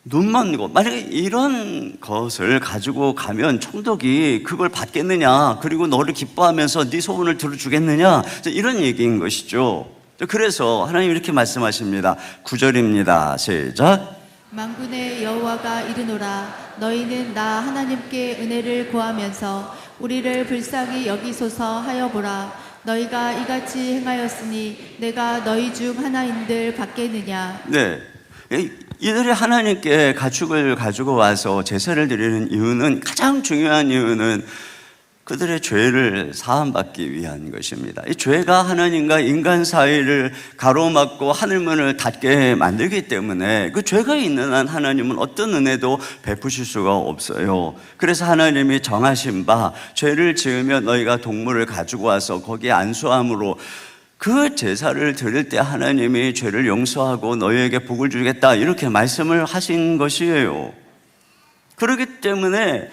눈먼 거, 만약에 이런 것을 가지고 가면 총독이 그걸 받겠느냐, 그리고 너를 기뻐하면서 네 소원을 들어주겠느냐, 이런 얘기인 것이죠. 그래서 하나님 이렇게 말씀하십니다. 9절입니다. 시작. 만군의 여호와가 이르노라 너희는 나 하나님께 은혜를 구하면서 우리를 불쌍히 여기소서 하여 보라. 너희가 이같이 행하였으니 내가 너희 중 하나인들 받겠느냐. 네. 이들이 하나님께 가축을 가지고 와서 제사를 드리는 이유는, 가장 중요한 이유는 그들의 죄를 사함받기 위한 것입니다. 이 죄가 하나님과 인간 사이를 가로막고 하늘문을 닫게 만들기 때문에 그 죄가 있는 한 하나님은 어떤 은혜도 베푸실 수가 없어요. 그래서 하나님이 정하신 바 죄를 지으면 너희가 동물을 가지고 와서 거기에 안수함으로 그 제사를 드릴 때 하나님이 죄를 용서하고 너희에게 복을 주겠다 이렇게 말씀을 하신 것이에요. 그렇기 때문에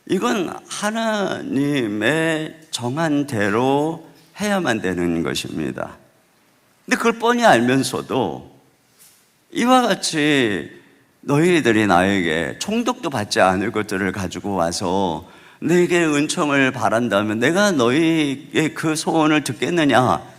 이건 하나님의 정한 대로 해야만 되는 것입니다. 근데 그걸 뻔히 알면서도 이와 같이 너희들이 나에게 총독도 받지 않을 것들을 가지고 와서 내게 은총을 바란다면 내가 너희의 그 소원을 듣겠느냐.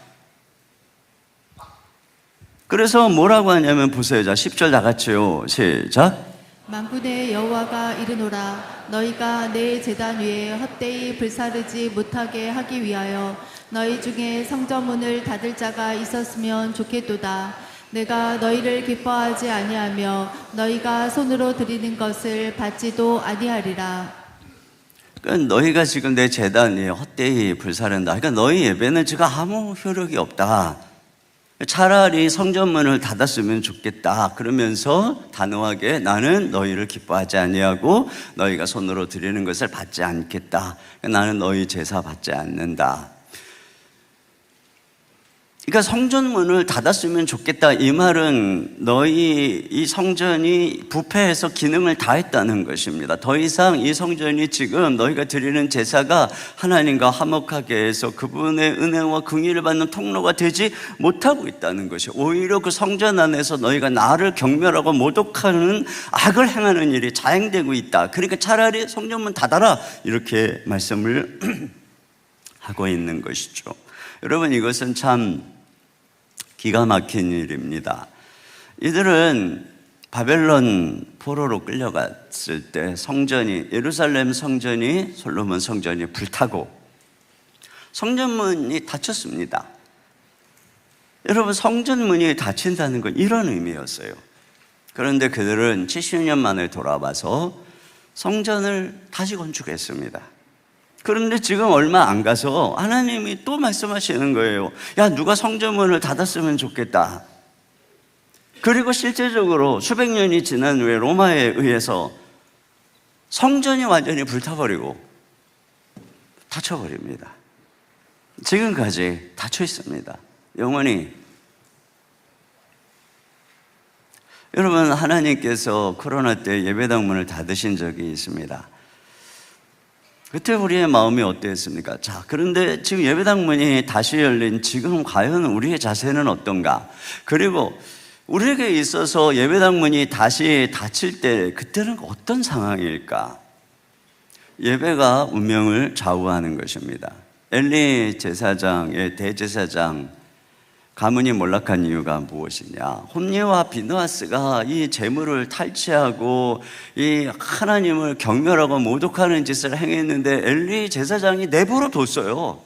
그래서 뭐라고 하냐면 보세요. 자, 10절 다 같이요. 시작. 만군의 여호와가 이르노라 너희가 내 제단 위에 헛되이 불사르지 못하게 하기 위하여 너희 중에 성전문을 닫을 자가 있었으면 좋겠도다. 내가 너희를 기뻐하지 아니하며 너희가 손으로 드리는 것을 받지도 아니하리라. 그러니까 너희가 지금 내 제단 위에 헛되이 불사른다. 그러니까 너희 예배는 지금 아무 효력이 없다. 차라리 성전문을 닫았으면 좋겠다. 그러면서 단호하게 나는 너희를 기뻐하지 아니하고 너희가 손으로 드리는 것을 받지 않겠다. 나는 너희 제사 받지 않는다. 그러니까 성전문을 닫았으면 좋겠다. 이 말은 너희 이 성전이 부패해서 기능을 다했다는 것입니다. 더 이상 이 성전이 지금 너희가 드리는 제사가 하나님과 화목하게 해서 그분의 은혜와 긍휼을 받는 통로가 되지 못하고 있다는 것이, 오히려 그 성전 안에서 너희가 나를 경멸하고 모독하는 악을 행하는 일이 자행되고 있다. 그러니까 차라리 성전문 닫아라, 이렇게 말씀을 하고 있는 것이죠. 여러분, 이것은 참 기가 막힌 일입니다. 이들은 바벨론 포로로 끌려갔을 때 성전이, 예루살렘 성전이, 솔로몬 성전이 불타고 성전문이 닫혔습니다. 여러분, 성전문이 닫힌다는 건 이런 의미였어요. 그런데 그들은 70년 만에 돌아와서 성전을 다시 건축했습니다. 그런데 지금 얼마 안 가서 하나님이 또 말씀하시는 거예요. 야, 누가 성전문을 닫았으면 좋겠다. 그리고 실제적으로 수백 년이 지난 후에 로마에 의해서 성전이 완전히 불타버리고 닫혀버립니다. 지금까지 닫혀 있습니다. 영원히. 여러분, 하나님께서 코로나 때 예배당 문을 닫으신 적이 있습니다. 그때 우리의 마음이 어땠습니까? 자, 그런데 지금 예배당 문이 다시 열린 지금 과연 우리의 자세는 어떤가? 그리고 우리에게 있어서 예배당 문이 다시 닫힐 때 그때는 어떤 상황일까? 예배가 운명을 좌우하는 것입니다. 엘리 제사장의 대제사장 가문이 몰락한 이유가 무엇이냐? 홈리와 비느하스가 이 재물을 탈취하고 이 하나님을 경멸하고 모독하는 짓을 행했는데 엘리 제사장이 내버려 뒀어요.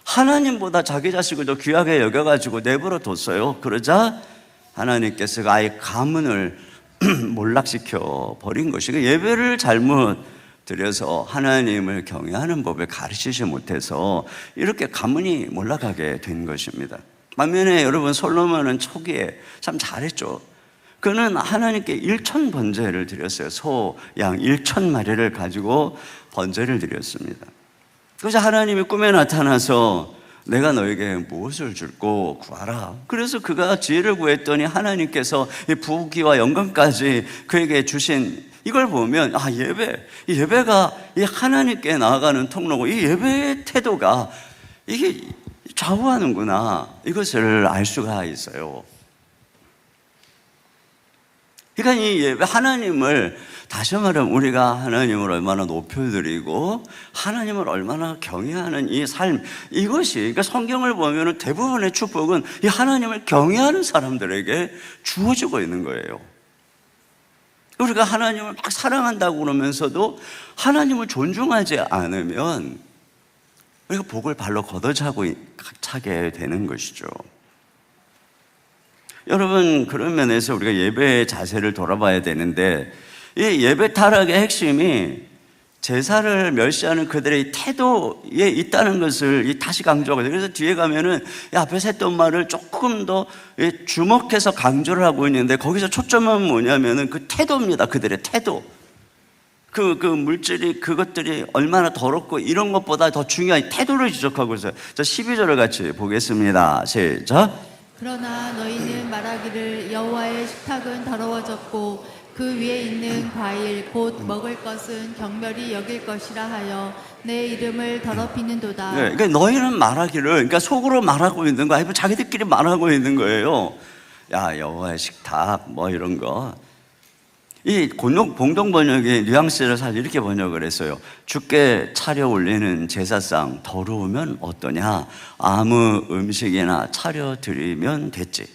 하나님보다 자기 자식을 더 귀하게 여겨가지고 내버려 뒀어요. 그러자 하나님께서 아예 가문을 몰락시켜 버린 것이, 예배를 잘못 드려서 하나님을 경외하는 법을 가르치지 못해서 이렇게 가문이 몰락하게 된 것입니다. 반면에 여러분, 솔로몬은 초기에 참 잘했죠. 그는 하나님께 1천 번제를 드렸어요. 소, 양 1,000마리를 가지고 번제를 드렸습니다. 그래서 하나님이 꿈에 나타나서 내가 너에게 무엇을 줄고 구하라. 그래서 그가 지혜를 구했더니 하나님께서 이 부귀와 영광까지 그에게 주신, 이걸 보면 예배가 이 하나님께 나아가는 통로고, 이 예배의 태도가 이게 좌우하는구나, 이것을 알 수가 있어요. 그러니까 이 예배, 하나님을, 다시 말하면 우리가 하나님을 얼마나 높여드리고 하나님을 얼마나 경외하는 이 삶, 이것이, 그러니까 성경을 보면 대부분의 축복은 이 하나님을 경외하는 사람들에게 주어지고 있는 거예요. 우리가 하나님을 막 사랑한다고 그러면서도 하나님을 존중하지 않으면 우리가 복을 발로 걷어차게 되는 것이죠. 여러분, 그런 면에서 우리가 예배의 자세를 돌아봐야 되는데, 이 예배 타락의 핵심이 제사를 멸시하는 그들의 태도에 있다는 것을 다시 강조하거든요. 그래서 뒤에 가면은 앞에서 했던 말을 조금 더 주목해서 강조를 하고 있는데, 거기서 초점은 뭐냐면은 그 태도입니다. 그들의 태도. 그 물질이, 그것들이 얼마나 더럽고 이런 것보다 더 중요한 태도를 지적하고 있어요. 자, 12절을 같이 보겠습니다. 시작. 그러나 너희는 말하기를 여호와의 식탁은 더러워졌고 그 위에 있는 과일 곧 먹을 것은 경멸이 여길 것이라 하여 내 이름을 더럽히는도다. 네, 그러니까 너희는 말하기를, 그러니까 속으로 말하고 있는 거 아니면 자기들끼리 말하고 있는 거예요. 야, 여호와의 식탁 뭐 이런 거. 이 공동 번역의 뉘앙스를 사실 이렇게 번역을 했어요. 주께 차려 올리는 제사상 더러우면 어떠냐? 아무 음식이나 차려 드리면 됐지.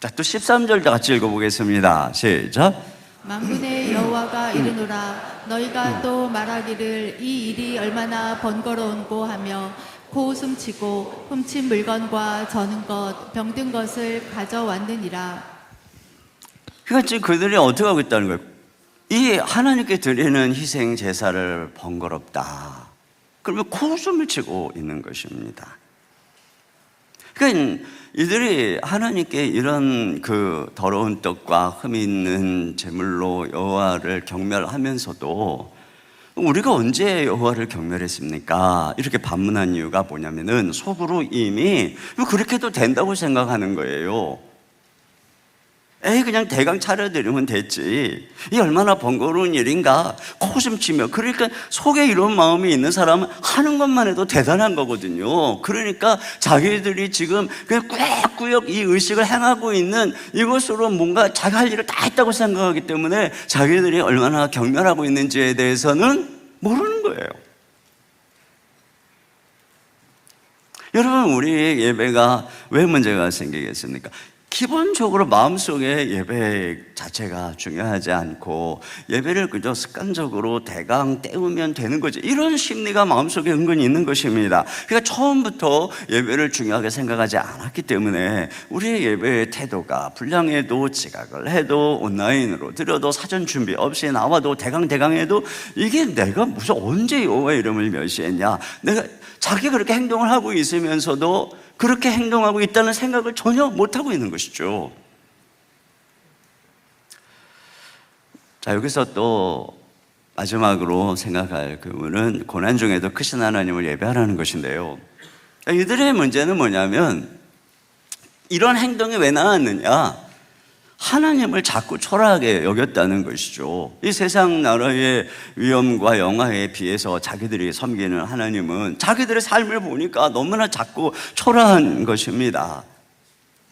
자, 또 13절 같이 읽어보겠습니다. 시작. 만군의 여호와가 이르노라 너희가 또 말하기를 이 일이 얼마나 번거로운고 하며 코웃음치고 훔친 물건과 저는 것 병든 것을 가져왔느니라. 그러니까 지금 그들이 어떻게 하고 있다는 거예요? 이 하나님께 드리는 희생 제사를 번거롭다. 그러면 코웃음을 치고 있는 것입니다. 그러니까 이들이 하나님께 이런 그 더러운 떡과 흠이 있는 제물로 여호와를 경멸하면서도 우리가 언제 여호와를 경멸했습니까? 이렇게 반문한 이유가 뭐냐면은 속으로 이미 그렇게도 된다고 생각하는 거예요. 그냥 대강 차려드리면 됐지. 이 얼마나 번거로운 일인가. 코웃음치며. 그러니까 속에 이런 마음이 있는 사람은 하는 것만 해도 대단한 거거든요. 그러니까 자기들이 지금 그냥 꾸역꾸역 이 의식을 행하고 있는 이것으로 뭔가 자기 할 일을 다 했다고 생각하기 때문에 자기들이 얼마나 경멸하고 있는지에 대해서는 모르는 거예요. 여러분, 우리 예배가 왜 문제가 생기겠습니까? 기본적으로 마음속에 예배 자체가 중요하지 않고 예배를 그저 습관적으로 대강 때우면 되는 거지, 이런 심리가 마음속에 은근히 있는 것입니다. 그러니까 처음부터 예배를 중요하게 생각하지 않았기 때문에 우리의 예배의 태도가 불량해도 지각을 해도 온라인으로 드려도 사전 준비 없이 나와도 대강 해도 이게 내가 무슨 언제 여호와의 이름을 멸시했냐, 내가 자기가 그렇게 행동을 하고 있으면서도 그렇게 행동하고 있다는 생각을 전혀 못하고 있는 것이죠. 자, 여기서 또 마지막으로 생각할 그분은 고난 중에도 크신 하나님을 예배하라는 것인데요, 이들의 문제는 뭐냐면 이런 행동이 왜 나왔느냐, 하나님을 자꾸 초라하게 여겼다는 것이죠. 이 세상 나라의 위엄과 영화에 비해서 자기들이 섬기는 하나님은 자기들의 삶을 보니까 너무나 작고 초라한 것입니다.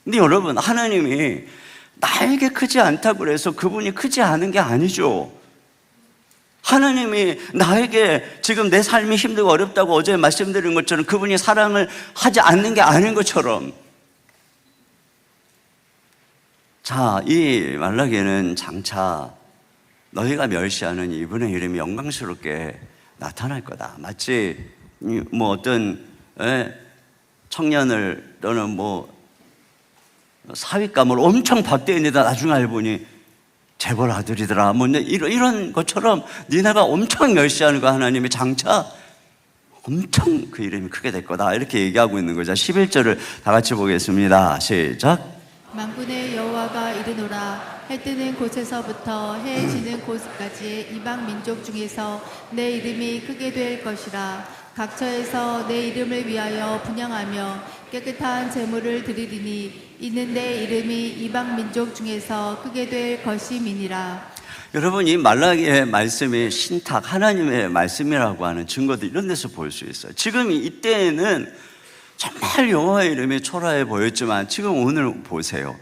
근데 여러분, 하나님이 나에게 크지 않다고 해서 그분이 크지 않은 게 아니죠. 하나님이 나에게 지금 내 삶이 힘들고 어렵다고 어제 말씀드린 것처럼 그분이 사랑을 하지 않는 게 아닌 것처럼, 자, 이 말라기에는 장차 너희가 멸시하는 이분의 이름이 영광스럽게 나타날 거다. 마치 뭐 어떤 청년을 또는 뭐 사윗감을 엄청 박대했는데 나중에 알고 보니 재벌 아들이더라, 뭐 이런 것처럼 니네가 엄청 멸시하는 거 하나님이 장차 엄청 그 이름이 크게 될 거다, 이렇게 얘기하고 있는 거죠. 11절을 다 같이 보겠습니다. 시작. 만군의 여호와가 이르노라 해 뜨는 곳에서부터 해 지는 곳까지의 이방 민족 중에서 내 이름이 크게 될 것이라. 각처에서 내 이름을 위하여 분향하며 깨끗한 제물을 드리리니 이는 내 이름이 이방 민족 중에서 크게 될 것임이니라. 여러분, 이 말라기의 말씀이 신탁, 하나님의 말씀이라고 하는 증거들 이런 데서 볼 수 있어요. 지금 이때에는 정말 여호와의 이름이 초라해 보였지만 지금 오늘 보세요.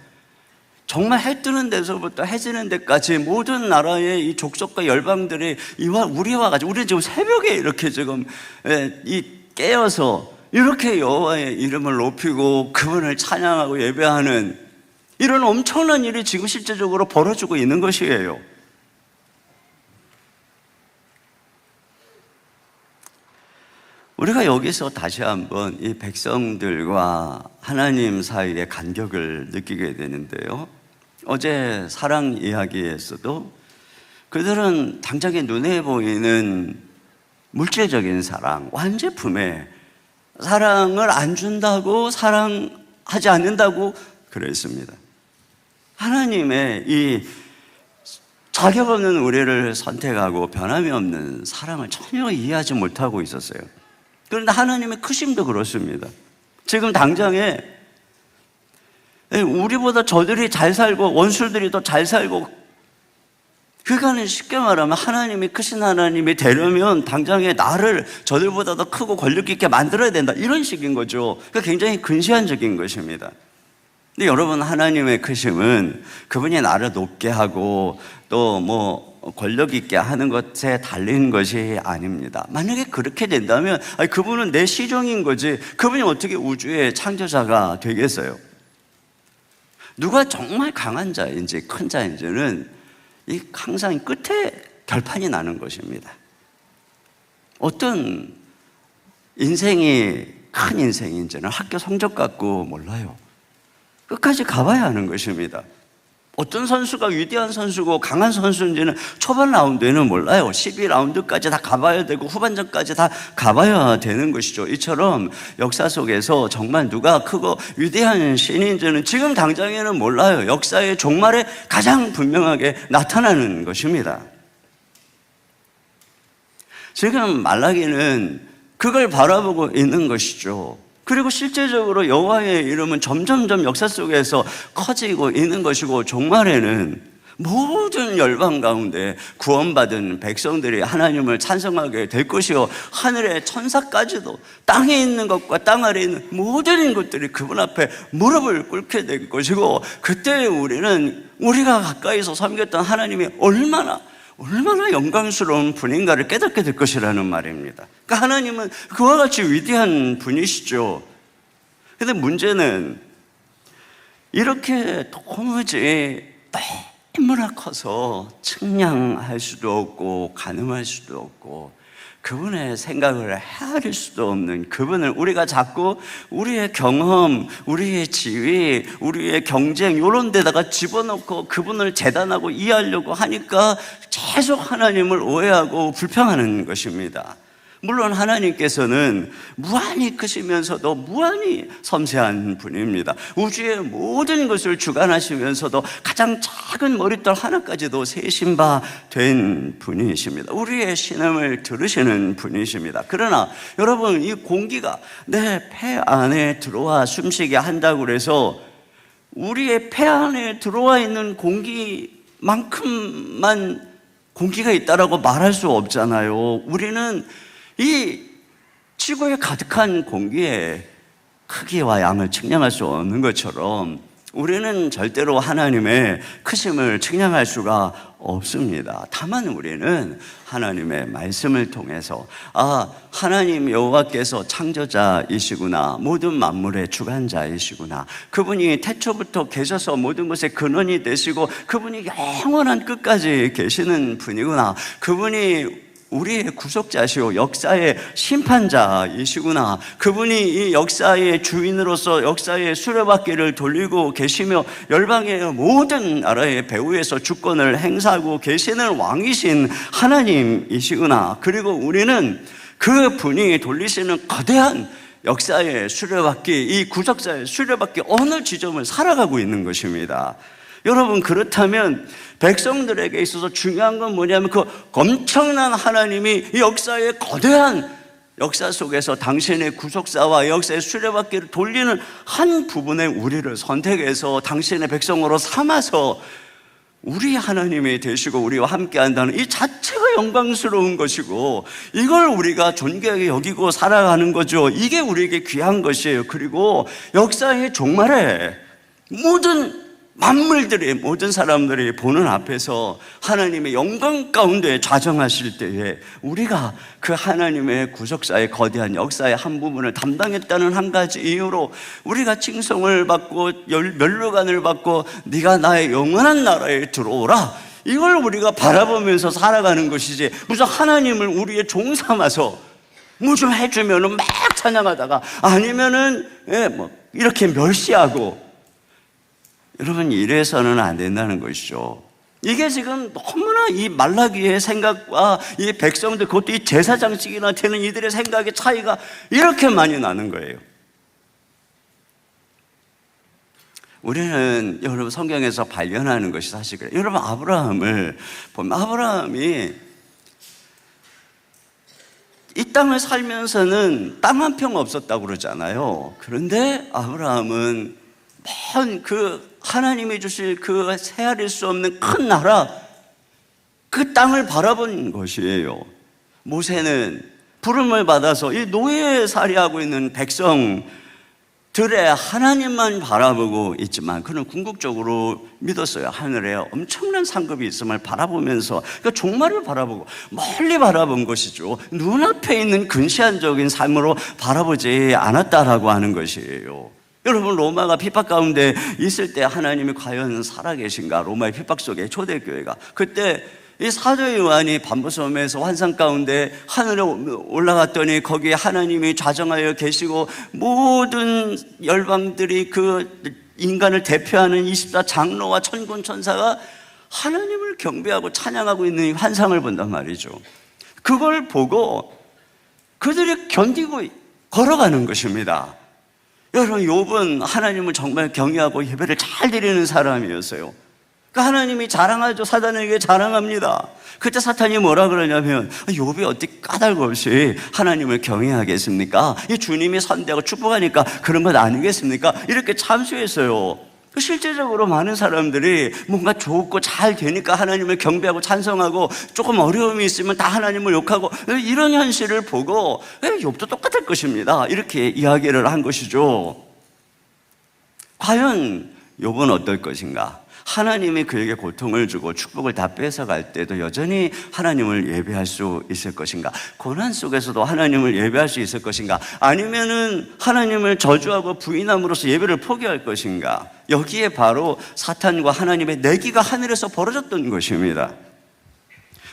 정말 해 뜨는 데서부터 해 지는 데까지 모든 나라의 이 족속과 열방들이 우리와 같이, 우리 지금 새벽에 이렇게 지금 깨어서 이렇게 여호와의 이름을 높이고 그분을 찬양하고 예배하는 이런 엄청난 일이 지금 실제적으로 벌어지고 있는 것이에요. 우리가 여기서 다시 한번 이 백성들과 하나님 사이의 간격을 느끼게 되는데요, 어제 사랑 이야기에서도 그들은 당장에 눈에 보이는 물질적인 사랑, 완제품에 사랑을 안 준다고, 사랑하지 않는다고 그랬습니다. 하나님의 이 자격 없는 우리를 선택하고 변함이 없는 사랑을 전혀 이해하지 못하고 있었어요. 그런데 하나님의 크심도 그렇습니다. 지금 당장에 우리보다 저들이 잘 살고 원수들이 더 잘 살고, 그러니까 쉽게 말하면 하나님이 크신 하나님이 되려면 당장에 나를 저들보다 더 크고 권력 있게 만들어야 된다, 이런 식인 거죠. 그러니까 굉장히 근시안적인 것입니다. 근데 여러분, 하나님의 크심은 그분이 나를 높게 하고 또 뭐 권력 있게 하는 것에 달린 것이 아닙니다. 만약에 그렇게 된다면 그분은 내 시종인 거지, 그분이 어떻게 우주의 창조자가 되겠어요? 누가 정말 강한 자인지 큰 자인지는 항상 끝에 결판이 나는 것입니다. 어떤 인생이 큰 인생인지는 학교 성적 갖고 몰라요. 끝까지 가봐야 하는 것입니다. 어떤 선수가 위대한 선수고 강한 선수인지는 초반 라운드에는 몰라요. 12라운드까지 다 가봐야 되고 후반전까지 다 가봐야 되는 것이죠. 이처럼 역사 속에서 정말 누가 크고 위대한 신인지는 지금 당장에는 몰라요. 역사의 종말에 가장 분명하게 나타나는 것입니다. 지금 말라기는 그걸 바라보고 있는 것이죠. 그리고 실제적으로 여호와의 이름은 점점점 역사 속에서 커지고 있는 것이고, 종말에는 모든 열방 가운데 구원받은 백성들이 하나님을 찬송하게 될 것이요, 하늘의 천사까지도 땅에 있는 것과 땅 아래에 있는 모든 것들이 그분 앞에 무릎을 꿇게 될 것이고, 그때 우리가 가까이서 섬겼던 하나님이 얼마나 영광스러운 분인가를 깨닫게 될 것이라는 말입니다. 그러니까 하나님은 그와 같이 위대한 분이시죠. 근데 문제는 이렇게 도무지 너무나 커서 측량할 수도 없고 가늠할 수도 없고 그분의 생각을 헤아릴 수도 없는 그분을 우리가 자꾸 우리의 경험, 우리의 지위, 우리의 경쟁 이런 데다가 집어넣고 그분을 재단하고 이해하려고 하니까 계속 하나님을 오해하고 불평하는 것입니다. 물론 하나님께서는 무한히 크시면서도 무한히 섬세한 분입니다. 우주의 모든 것을 주관하시면서도 가장 작은 머리털 하나까지도 세신 바 된 분이십니다. 우리의 신음을 들으시는 분이십니다. 그러나 여러분, 이 공기가 내 폐 안에 들어와 숨쉬게 한다고 해서 우리의 폐 안에 들어와 있는 공기만큼만 공기가 있다라고 말할 수 없잖아요. 우리는 이 지구에 가득한 공기의 크기와 양을 측량할 수 없는 것처럼 우리는 절대로 하나님의 크심을 측량할 수가 없습니다. 다만 우리는 하나님의 말씀을 통해서 하나님 여호와께서 창조자이시구나, 모든 만물의 주관자이시구나, 그분이 태초부터 계셔서 모든 것의 근원이 되시고 그분이 영원한 끝까지 계시는 분이구나, 그분이 우리의 구속자시오 역사의 심판자이시구나, 그분이 이 역사의 주인으로서 역사의 수레바퀴를 돌리고 계시며 열방의 모든 나라의 배후에서 주권을 행사하고 계시는 왕이신 하나님이시구나, 그리고 우리는 그 분이 돌리시는 거대한 역사의 수레바퀴, 이 구속사의 수레바퀴 어느 지점을 살아가고 있는 것입니다. 여러분, 그렇다면 백성들에게 있어서 중요한 건 뭐냐면 그 엄청난 하나님이 이 역사의 거대한 역사 속에서 당신의 구속사와 역사의 수레바퀴를 돌리는 한 부분의 우리를 선택해서 당신의 백성으로 삼아서 우리 하나님이 되시고 우리와 함께 한다는 이 자체가 영광스러운 것이고, 이걸 우리가 존귀하게 여기고 살아가는 거죠. 이게 우리에게 귀한 것이에요. 그리고 역사의 종말에 만물들이, 모든 사람들이 보는 앞에서 하나님의 영광 가운데 좌정하실 때에 우리가 그 하나님의 구속사의 거대한 역사의 한 부분을 담당했다는 한 가지 이유로 우리가 칭송을 받고 면류관을 받고 네가 나의 영원한 나라에 들어오라, 이걸 우리가 바라보면서 살아가는 것이지, 무슨 하나님을 우리의 종 삼아서 뭐 좀 해주면은 막 찬양하다가 아니면은 이렇게 멸시하고, 여러분, 이래서는 안 된다는 것이죠. 이게 지금 너무나 이 말라기의 생각과 이 백성들, 그것도 이 제사장직이나 되는 이들의 생각의 차이가 이렇게 많이 나는 거예요. 우리는 여러분 성경에서 발견하는 것이 사실 그래요. 여러분, 아브라함을 보면 아브라함이 이 땅을 살면서는 땅 한 평 없었다고 그러잖아요. 그런데 아브라함은 그 하나님이 주실 그 헤아릴 수 없는 큰 나라, 그 땅을 바라본 것이에요. 모세는 부름을 받아서 이 노예살이하고 있는 백성들의 하나님만 바라보고 있지만 그는 궁극적으로 믿었어요. 하늘에 엄청난 상급이 있음을 바라보면서, 그러니까 종말을 바라보고 멀리 바라본 것이죠. 눈앞에 있는 근시안적인 삶으로 바라보지 않았다라고 하는 것이에요. 여러분, 로마가 핍박 가운데 있을 때 하나님이 과연 살아계신가? 로마의 핍박 속에 초대교회가. 그때 이 사도 요한이 반부섬에서 환상 가운데 하늘에 올라갔더니 거기에 하나님이 좌정하여 계시고 모든 열방들이 그 인간을 대표하는 24장로와 천군 천사가 하나님을 경배하고 찬양하고 있는 이 환상을 본단 말이죠. 그걸 보고 그들이 견디고 걸어가는 것입니다. 여러분, 욥은 하나님을 정말 경외하고 예배를 잘 드리는 사람이었어요. 그러니까 하나님이 자랑하죠. 사단에게 자랑합니다. 그때 사탄이 뭐라 그러냐면, 욥이 어떻게 까닭 없이 하나님을 경외하겠습니까? 이 주님이 선대하고 축복하니까 그런 것 아니겠습니까? 이렇게 참수했어요. 실제적으로 많은 사람들이 뭔가 좋고 잘 되니까 하나님을 경배하고 찬송하고, 조금 어려움이 있으면 다 하나님을 욕하고, 이런 현실을 보고 욥도 똑같을 것입니다, 이렇게 이야기를 한 것이죠. 과연 욥은 어떨 것인가? 하나님이 그에게 고통을 주고 축복을 다 뺏어갈 때도 여전히 하나님을 예배할 수 있을 것인가? 고난 속에서도 하나님을 예배할 수 있을 것인가? 아니면은 하나님을 저주하고 부인함으로써 예배를 포기할 것인가? 여기에 바로 사탄과 하나님의 내기가 하늘에서 벌어졌던 것입니다.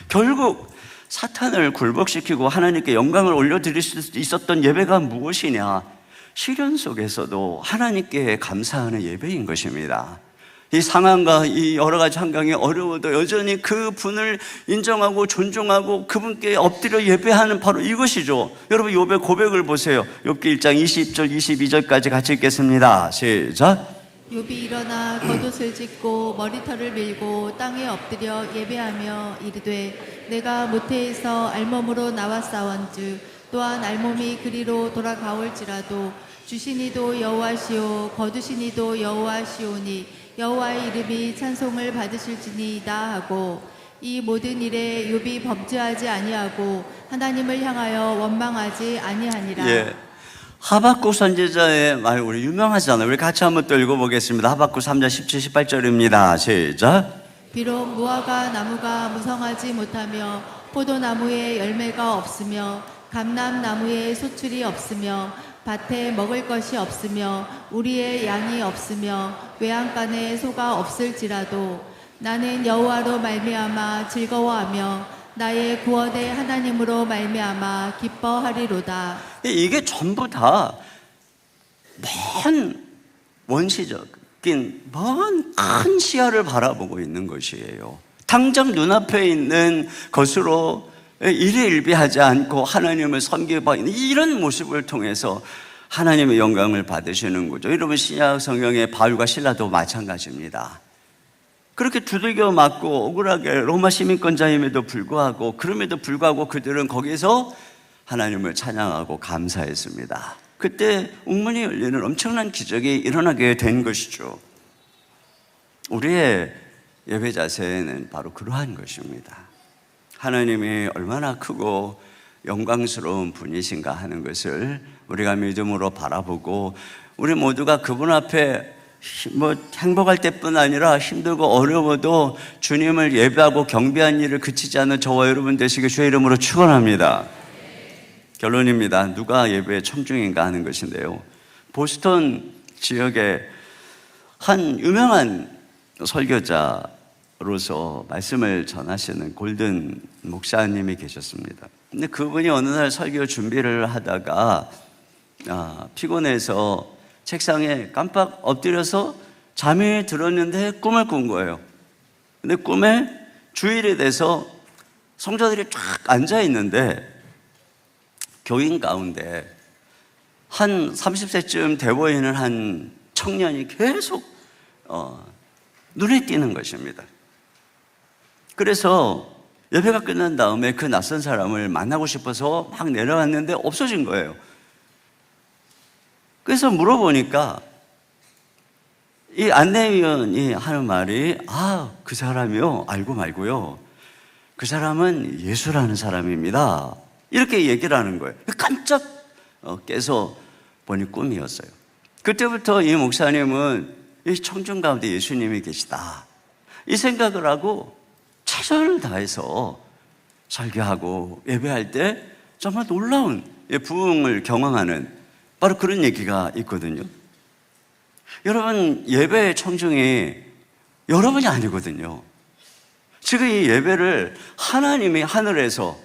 결국 사탄을 굴복시키고 하나님께 영광을 올려드릴 수 있었던 예배가 무엇이냐? 시련 속에서도 하나님께 감사하는 예배인 것입니다. 이 상황과 이 여러 가지 환경이 어려워도 여전히 그 분을 인정하고 존중하고 그분께 엎드려 예배하는 바로 이것이죠. 여러분, 욥의 고백을 보세요. 욥기 1장 20절 22절까지 같이 읽겠습니다. 시작. 욥이 일어나 겉옷을 찢고 머리털을 밀고 땅에 엎드려 예배하며 이르되 내가 모태에서 알몸으로 나왔사원즉 또한 알몸이 그리로 돌아가올지라도 주시니도 여호와시오 거두시니도 여호와시오니 여호와의 이름이 찬송을 받으실지니이다 하고, 이 모든 일에 욥이 범죄하지 아니하고 하나님을 향하여 원망하지 아니하니라. 예. 하박국 선지자의 말 우리 유명하잖아요. 우리 같이 한번 또 읽어보겠습니다. 하박국 3장 17, 18절입니다. 시작. 비록 무화과 나무가 무성하지 못하며 포도나무에 열매가 없으며 감람나무에 소출이 없으며 밭에 먹을 것이 없으며 우리의 양이 없으며 외양간에 소가 없을지라도 나는 여호와로 말미암아 즐거워하며 나의 구원의 하나님으로 말미암아 기뻐하리로다. 이게 전부 다 먼 원시적인 먼 큰 시야를 바라보고 있는 것이에요. 당장 눈앞에 있는 것으로 일희일비하지 않고 하나님을 섬기고 있는 이런 모습을 통해서 하나님의 영광을 받으시는 거죠. 여러분, 신약 성경의 바울과 실라도 마찬가지입니다. 그렇게 두들겨 맞고 억울하게 로마 시민권자임에도 불구하고, 그럼에도 불구하고 그들은 거기서 하나님을 찬양하고 감사했습니다. 그때 웅문이 열리는 엄청난 기적이 일어나게 된 것이죠. 우리의 예배 자세는 바로 그러한 것입니다. 하나님이 얼마나 크고 영광스러운 분이신가 하는 것을 우리가 믿음으로 바라보고, 우리 모두가 그분 앞에 행복할 때뿐 아니라 힘들고 어려워도 주님을 예배하고 경배한 일을 그치지 않는 저와 여러분 되시길 주의 이름으로 축원합니다. 결론입니다. 누가 예배에 청중인가 하는 것인데요, 보스턴 지역에 한 유명한 설교자로서 말씀을 전하시는 골든 목사님이 계셨습니다. 근데 그분이 어느 날 설교 준비를 하다가 피곤해서 책상에 깜빡 엎드려서 잠이 들었는데 꿈을 꾼 거예요. 근데 꿈에 주일이 돼서 성도들이 쫙 앉아 있는데 교인 가운데 한 30세쯤 돼 보이는 한 청년이 계속 눈에 띄는 것입니다. 그래서 예배가 끝난 다음에 그 낯선 사람을 만나고 싶어서 막 내려왔는데 없어진 거예요. 그래서 물어보니까 이 안내위원이 하는 말이, 그 사람이요? 알고 말고요, 그 사람은 예수라는 사람입니다, 이렇게 얘기를 하는 거예요. 깜짝 깨서 보니 꿈이었어요. 그때부터 이 목사님은 이 청중 가운데 예수님이 계시다, 이 생각을 하고 최선을 다해서 설교하고 예배할 때 정말 놀라운 부흥을 경험하는 바로 그런 얘기가 있거든요. 여러분, 예배의 청중이 여러분이 아니거든요. 지금 이 예배를 하나님이 하늘에서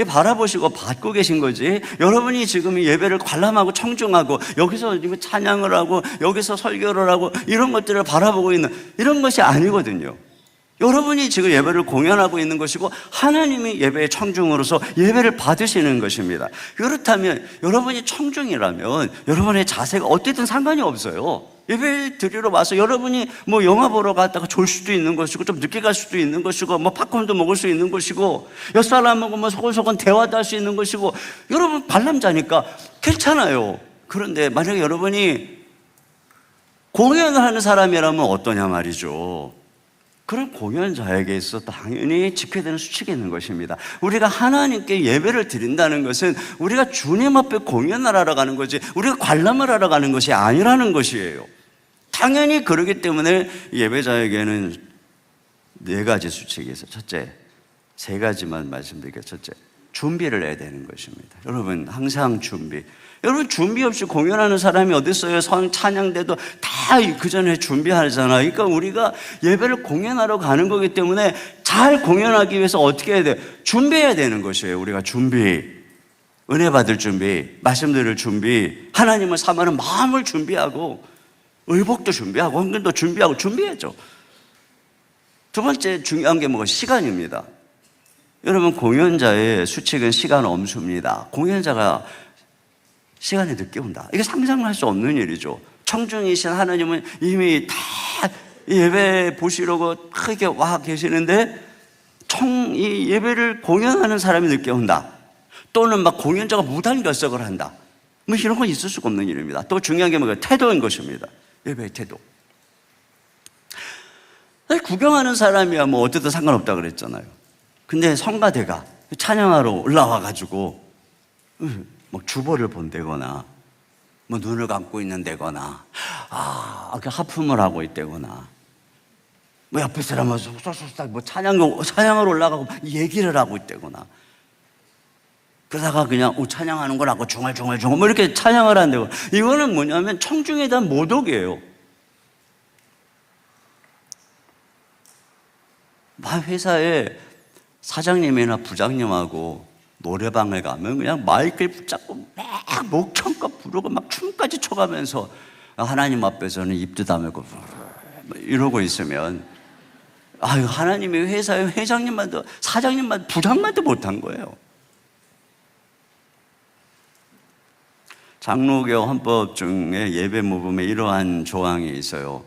바라보시고 받고 계신 거지, 여러분이 지금 이 예배를 관람하고 청중하고 여기서 찬양을 하고 여기서 설교를 하고 이런 것들을 바라보고 있는 이런 것이 아니거든요. 여러분이 지금 예배를 공연하고 있는 것이고 하나님이 예배의 청중으로서 예배를 받으시는 것입니다. 그렇다면 여러분이 청중이라면 여러분의 자세가 어쨌든 상관이 없어요. 예배 드리러 와서 여러분이 뭐 영화 보러 갔다가 졸 수도 있는 것이고 좀 늦게 갈 수도 있는 것이고 뭐 팝콘도 먹을 수 있는 것이고 옆 사람하고 뭐 소곤소곤 대화도 할 수 있는 것이고 여러분 관람자니까 괜찮아요. 그런데 만약에 여러분이 공연을 하는 사람이라면 어떠냐 말이죠. 그런 공연자에게 있어 당연히 지켜야 되는 수칙이 있는 것입니다. 우리가 하나님께 예배를 드린다는 것은 우리가 주님 앞에 공연을 하러 가는 거지 우리가 관람을 하러 가는 것이 아니라는 것이에요. 당연히 그러기 때문에 예배자에게는 4가지 수칙이 있어요. 첫째, 3가지만 말씀드릴게요. 첫째, 준비를 해야 되는 것입니다. 여러분, 항상 준비. 여러분, 준비 없이 공연하는 사람이 어디 있어요? 찬양대도 다 그 전에 준비하잖아요. 그러니까 우리가 예배를 공연하러 가는 거기 때문에 잘 공연하기 위해서 어떻게 해야 돼요? 준비해야 되는 것이에요. 우리가 준비, 은혜 받을 준비, 말씀 들을 준비, 하나님을 사모하는 마음을 준비하고 의복도 준비하고 헌금도 준비하고 준비해야죠. 두 번째 중요한 게 뭐가 시간입니다. 여러분, 공연자의 수칙은 시간 엄수입니다. 공연자가 시간에 늦게 온다. 이게 상상할 수 없는 일이죠. 청중이신 하나님은 이미 다 예배 보시려고 크게 와 계시는데 이 예배를 공연하는 사람이 늦게 온다. 또는 막 공연자가 무단 결석을 한다. 뭐 이런 건 있을 수가 없는 일입니다. 또 중요한 게 뭐예요? 태도인 것입니다. 예배의 태도. 구경하는 사람이야 뭐 어때도 상관없다 그랬잖아요. 근데 성가대가 찬양하러 올라와가지고 뭐 주보를 본다거나 뭐 눈을 감고 있는다거나 하품을 하고 있다거나 뭐 옆에 사람은 쏙쏙쏙 뭐 찬양을 올라가고 얘기를 하고 있다거나 그러다가 그냥 찬양하는 거라고 중얼중얼 뭐 이렇게 찬양을 한다고, 이거는 뭐냐면 청중에 대한 모독이에요. 회사에 사장님이나 부장님하고 노래방을 가면 그냥 마이크를 붙잡고 막 목청껏 부르고 막 춤까지 춰가면서 하나님 앞에서는 입도 다물고 이러고 있으면 하나님이 회사의 회장님만도 사장님만 부장만도 못한 거예요. 장로교 헌법 중에 예배 모범에 이러한 조항이 있어요.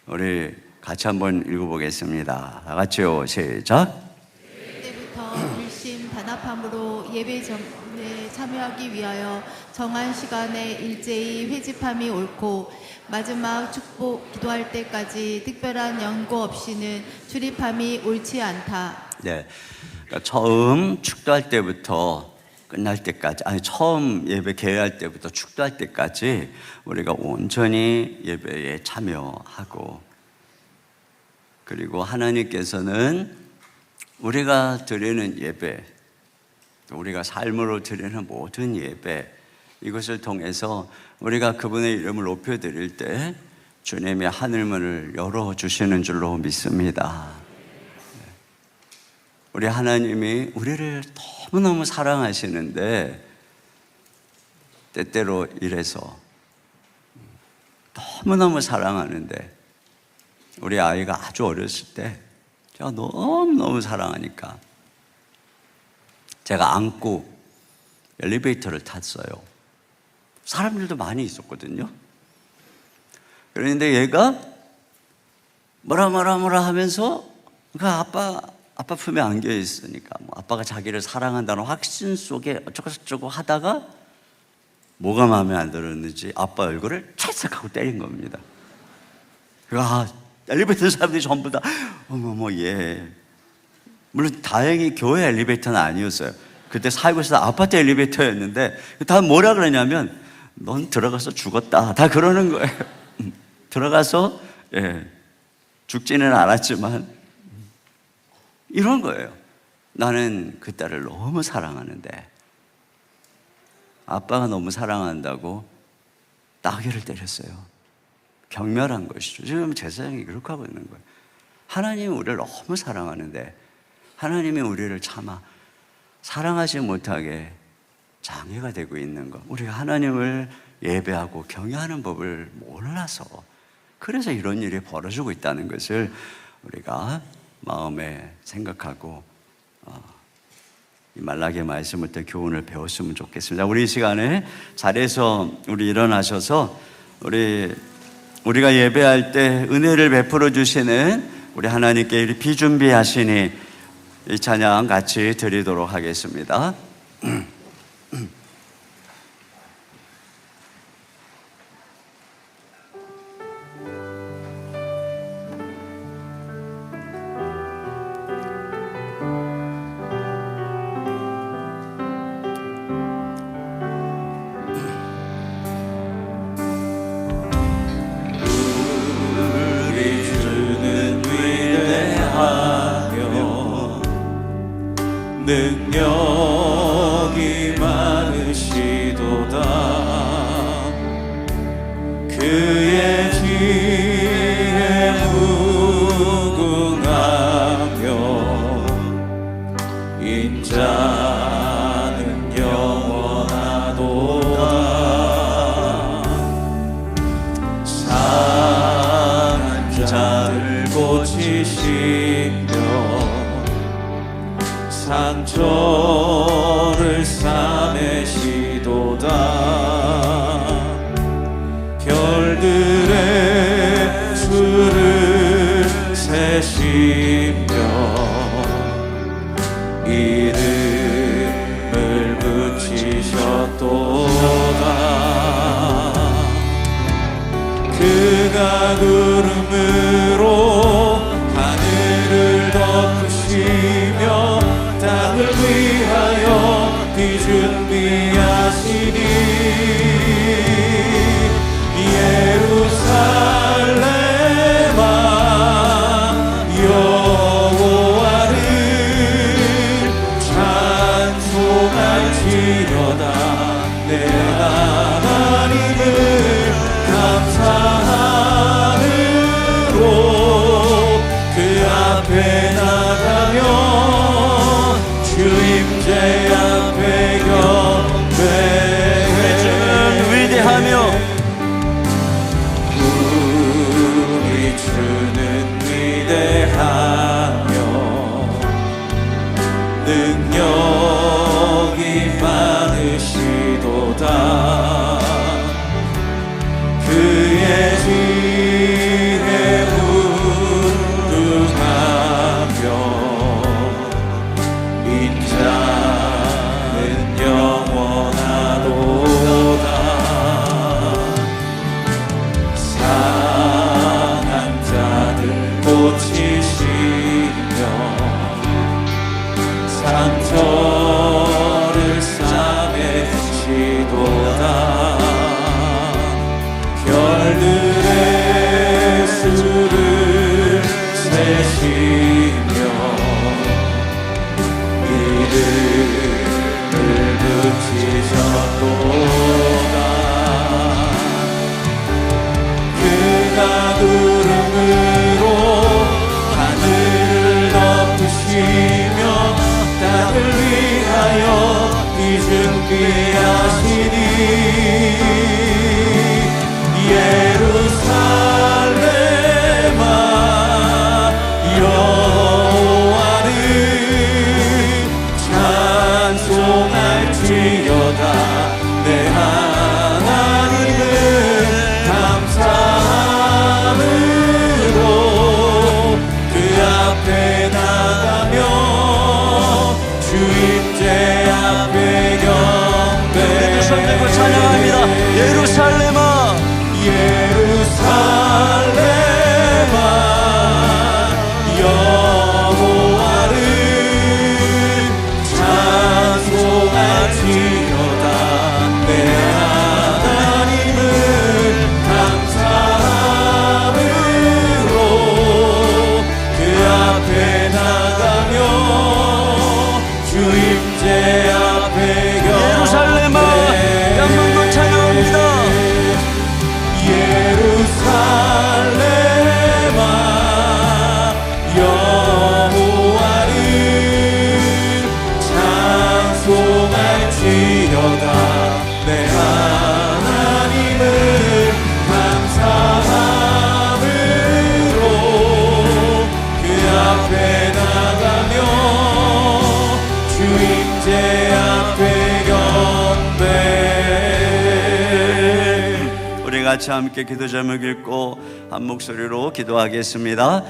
우리 같이 한번 읽어보겠습니다. 다 같이요. 시작. 그때부터 일심 단합함으로 예배 전에 참여하기 위하여 정한 시간에 일제히 회집함이 옳고 마지막 축복 기도할 때까지 특별한 연고 없이는 출입함이 옳지 않다. 네, 그러니까 처음 축도할 때부터 끝날 때까지, 처음 예배 개회할 때부터 축도할 때까지 우리가 온전히 예배에 참여하고, 그리고 하나님께서는 우리가 드리는 예배, 우리가 삶으로 드리는 모든 예배, 이것을 통해서 우리가 그분의 이름을 높여드릴 때 주님의 하늘문을 열어주시는 줄로 믿습니다. 우리 하나님이 우리를 너무너무 사랑하시는데 때때로 이래서 너무너무 사랑하는데 우리 아이가 아주 어렸을 때 제가 너무너무 사랑하니까 제가 안고 엘리베이터를 탔어요. 사람들도 많이 있었거든요. 그런데 얘가 뭐라 하면서 아빠 품에 안겨 있으니까 아빠가 자기를 사랑한다는 확신 속에 어쩌고저쩌고 하다가 뭐가 마음에 안 들었는지 아빠 얼굴을 찰싹 하고 때린 겁니다. 엘리베이터 사람들이 전부 다 예. 물론 다행히 교회 엘리베이터는 아니었어요. 그때 살고 있었던 아파트 엘리베이터였는데 다 뭐라 그러냐면 넌 들어가서 죽었다, 다 그러는 거예요. 들어가서 죽지는 않았지만 이런 거예요. 나는 그 딸을 너무 사랑하는데 아빠가 너무 사랑한다고 따귀를 때렸어요. 경멸한 것이죠. 지금 제사장이 그렇게 하고 있는 거예요. 하나님이 우리를 너무 사랑하는데 하나님이 우리를 차마 사랑하지 못하게 장애가 되고 있는 것. 우리가 하나님을 예배하고 경외하는 법을 몰라서 그래서 이런 일이 벌어지고 있다는 것을 우리가 마음에 생각하고 이 말라기의 말씀부터 교훈을 배웠으면 좋겠습니다. 우리 이 시간에 자리에서 우리 일어나셔서 우리가 예배할 때 은혜를 베풀어 주시는 우리 하나님께 비준비하시니 이 찬양 같이 드리도록 하겠습니다. 능력이 많으시도다. 그의 지혜 무궁하며 인자는 영원하도다. 상한 자를 고치시며 상처를 싸매시도다. 별들의 수를 세시며 이름을 붙이셨도다. 그가 구름으로 하늘을 덮으시며 땅을 위하여 비준비하시니 예루살렘아 여호와를 찬송할지어다. 내 하나님을 감사함으로 그 앞에 나가며 주임제 앞에 경배해. 주는 위대하며 우리 주는 위대하며 능력이 많으시도다. 그의 지혜 무궁하며 인자는 영원하도다. 상한 자들 고치시며 상처를 싸매시도다. 별들의 수를 세시며 이름을 붙이셨도다. 그가 구름으로 하늘을 덮으시며 땅을 위하여 비준비하시니 예루살렘아 여호와를 찬송할지어다. 내 하나님을 감사함으로 그 앞에 나가며 주임제 앞에 경배해. 우리 같이 함께 기도 제목 읽고 한 목소리로 기도하겠습니다.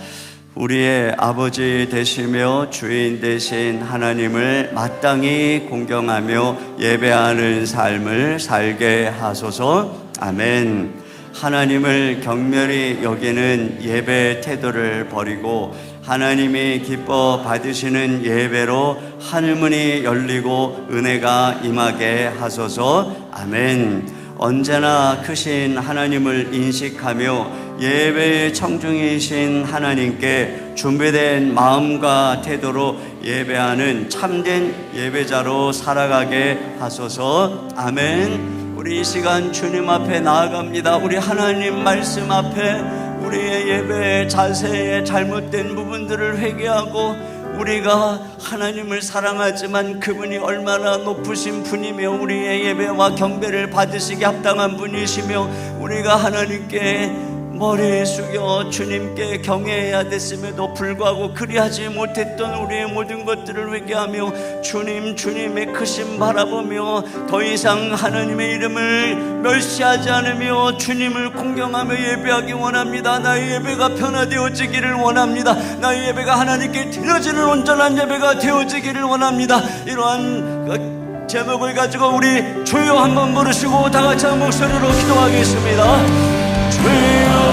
우리의 아버지 되시며 주인 되신 하나님을 마땅히 공경하며 예배하는 삶을 살게 하소서. 아멘. 하나님을 경멸히 여기는 예배 태도를 버리고 하나님이 기뻐 받으시는 예배로 하늘문이 열리고 은혜가 임하게 하소서. 아멘. 언제나 크신 하나님을 인식하며 예배의 청중이신 하나님께 준비된 마음과 태도로 예배하는 참된 예배자로 살아가게 하소서. 아멘. 우리 이 시간 주님 앞에 나아갑니다. 우리 하나님 말씀 앞에 우리의 예배의 자세에 잘못된 부분들을 회개하고 우리가 하나님을 사랑하지만 그분이 얼마나 높으신 분이며 우리의 예배와 경배를 받으시기 합당한 분이시며 우리가 하나님께 머리 숙여 주님께 경외해야 됐음에도 불구하고 그리하지 못했던 우리의 모든 것들을 회개하며 주님의 크심 바라보며 더 이상 하나님의 이름을 멸시하지 않으며 주님을 공경하며 예배하기 원합니다. 나의 예배가 변화되어지기를 원합니다. 나의 예배가 하나님께 드려지는 온전한 예배가 되어지기를 원합니다. 이러한 제목을 가지고 우리 주여 한번 부르시고 다 같이 한 목소리로 기도하겠습니다. 주여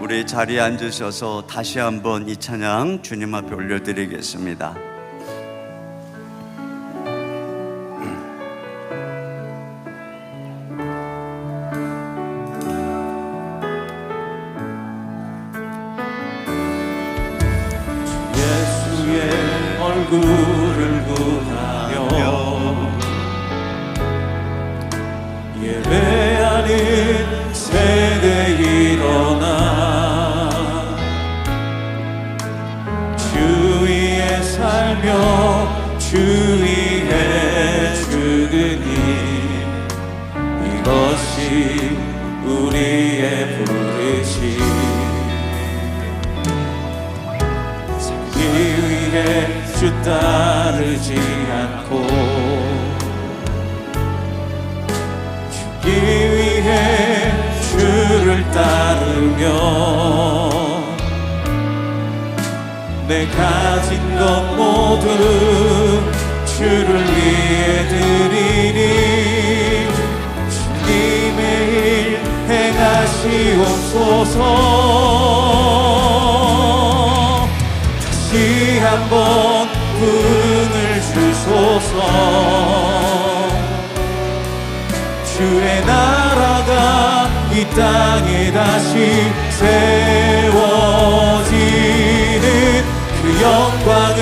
우리 자리에 앉으셔서 다시 한번 이 찬양 주님 앞에 올려드리겠습니다. 예수의 얼굴을 구하며 예배하는 세대 일어나 주 위에 살며 주 위에 죽으니 이것이 우리의 부르심. 살기 위해 주 따르지 않고 죽기 위해 주를 따르며 내 가진 것 모두 주를 위해 드리니 주님의 일 행하시옵소서. 다시 한번 분을 주소서. 주의 나라가 이 땅에 다시 세워지는 그 영광을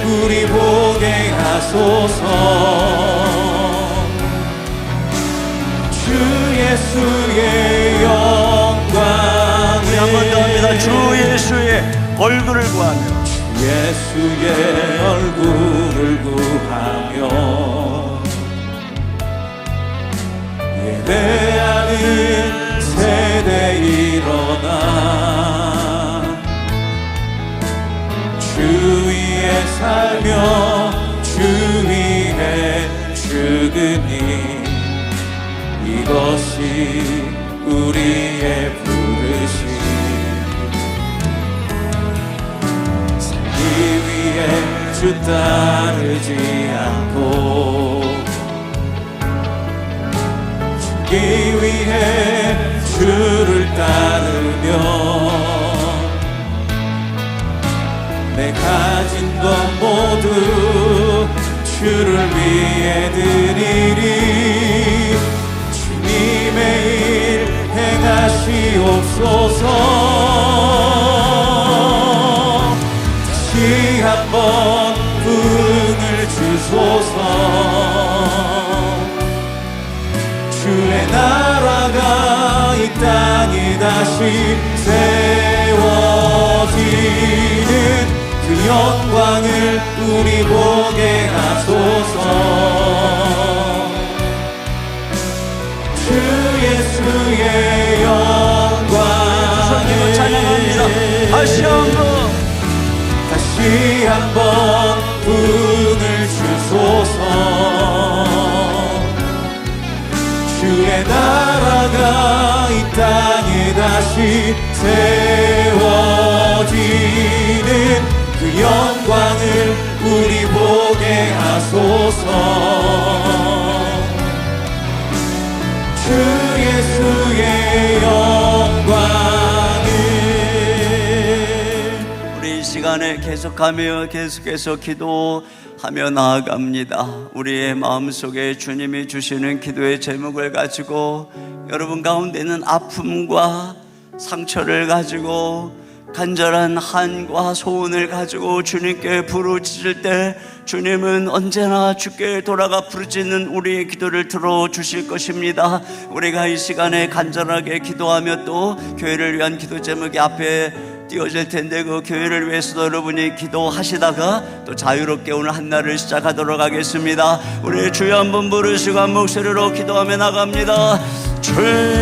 우리 보게 하소서. 주 예수의 영광을 한 번 더 합니다. 주 예수의 얼굴을 구하며 예수의 얼굴을 구하며 예배하는 세대 일어나 주 위에 살며 주 위에 죽으니 이것이 우리의 부르심. 살기 위해 주 따르지 않고 죽기 위해 주를 따르며 내 가진 것 모두 주를 위해 드리리 주님의 일 행하시옵소서. 다시 한번 분을 주소서. 주의 나라가 이 땅에 다시 세워지는 그 영광을 우리 보게 하소서. 주 예수의 영광을 찬양합니다. 다시 한번 분을 주소서. 주의 나라가 이 땅에 다시 세워지는 그 영광을 우리 보게 하소서. 주 예수의 영광을. 우리 이 시간에 계속해서 기도하며 나아갑니다. 우리의 마음속에 주님이 주시는 기도의 제목을 가지고 여러분 가운데 있는 아픔과 상처를 가지고 간절한 한과 소원을 가지고 주님께 부르짖을 때 주님은 언제나 주께 돌아가 부르짖는 우리의 기도를 들어주실 것입니다. 우리가 이 시간에 간절하게 기도하며 또 교회를 위한 기도 제목이 앞에 띄워질 텐데 그 교회를 위해서도 여러분이 기도하시다가 또 자유롭게 오늘 한 날을 시작하도록 하겠습니다. 우리 주여 한번 부르시고 한 목소리로 기도하며 나갑니다. 주여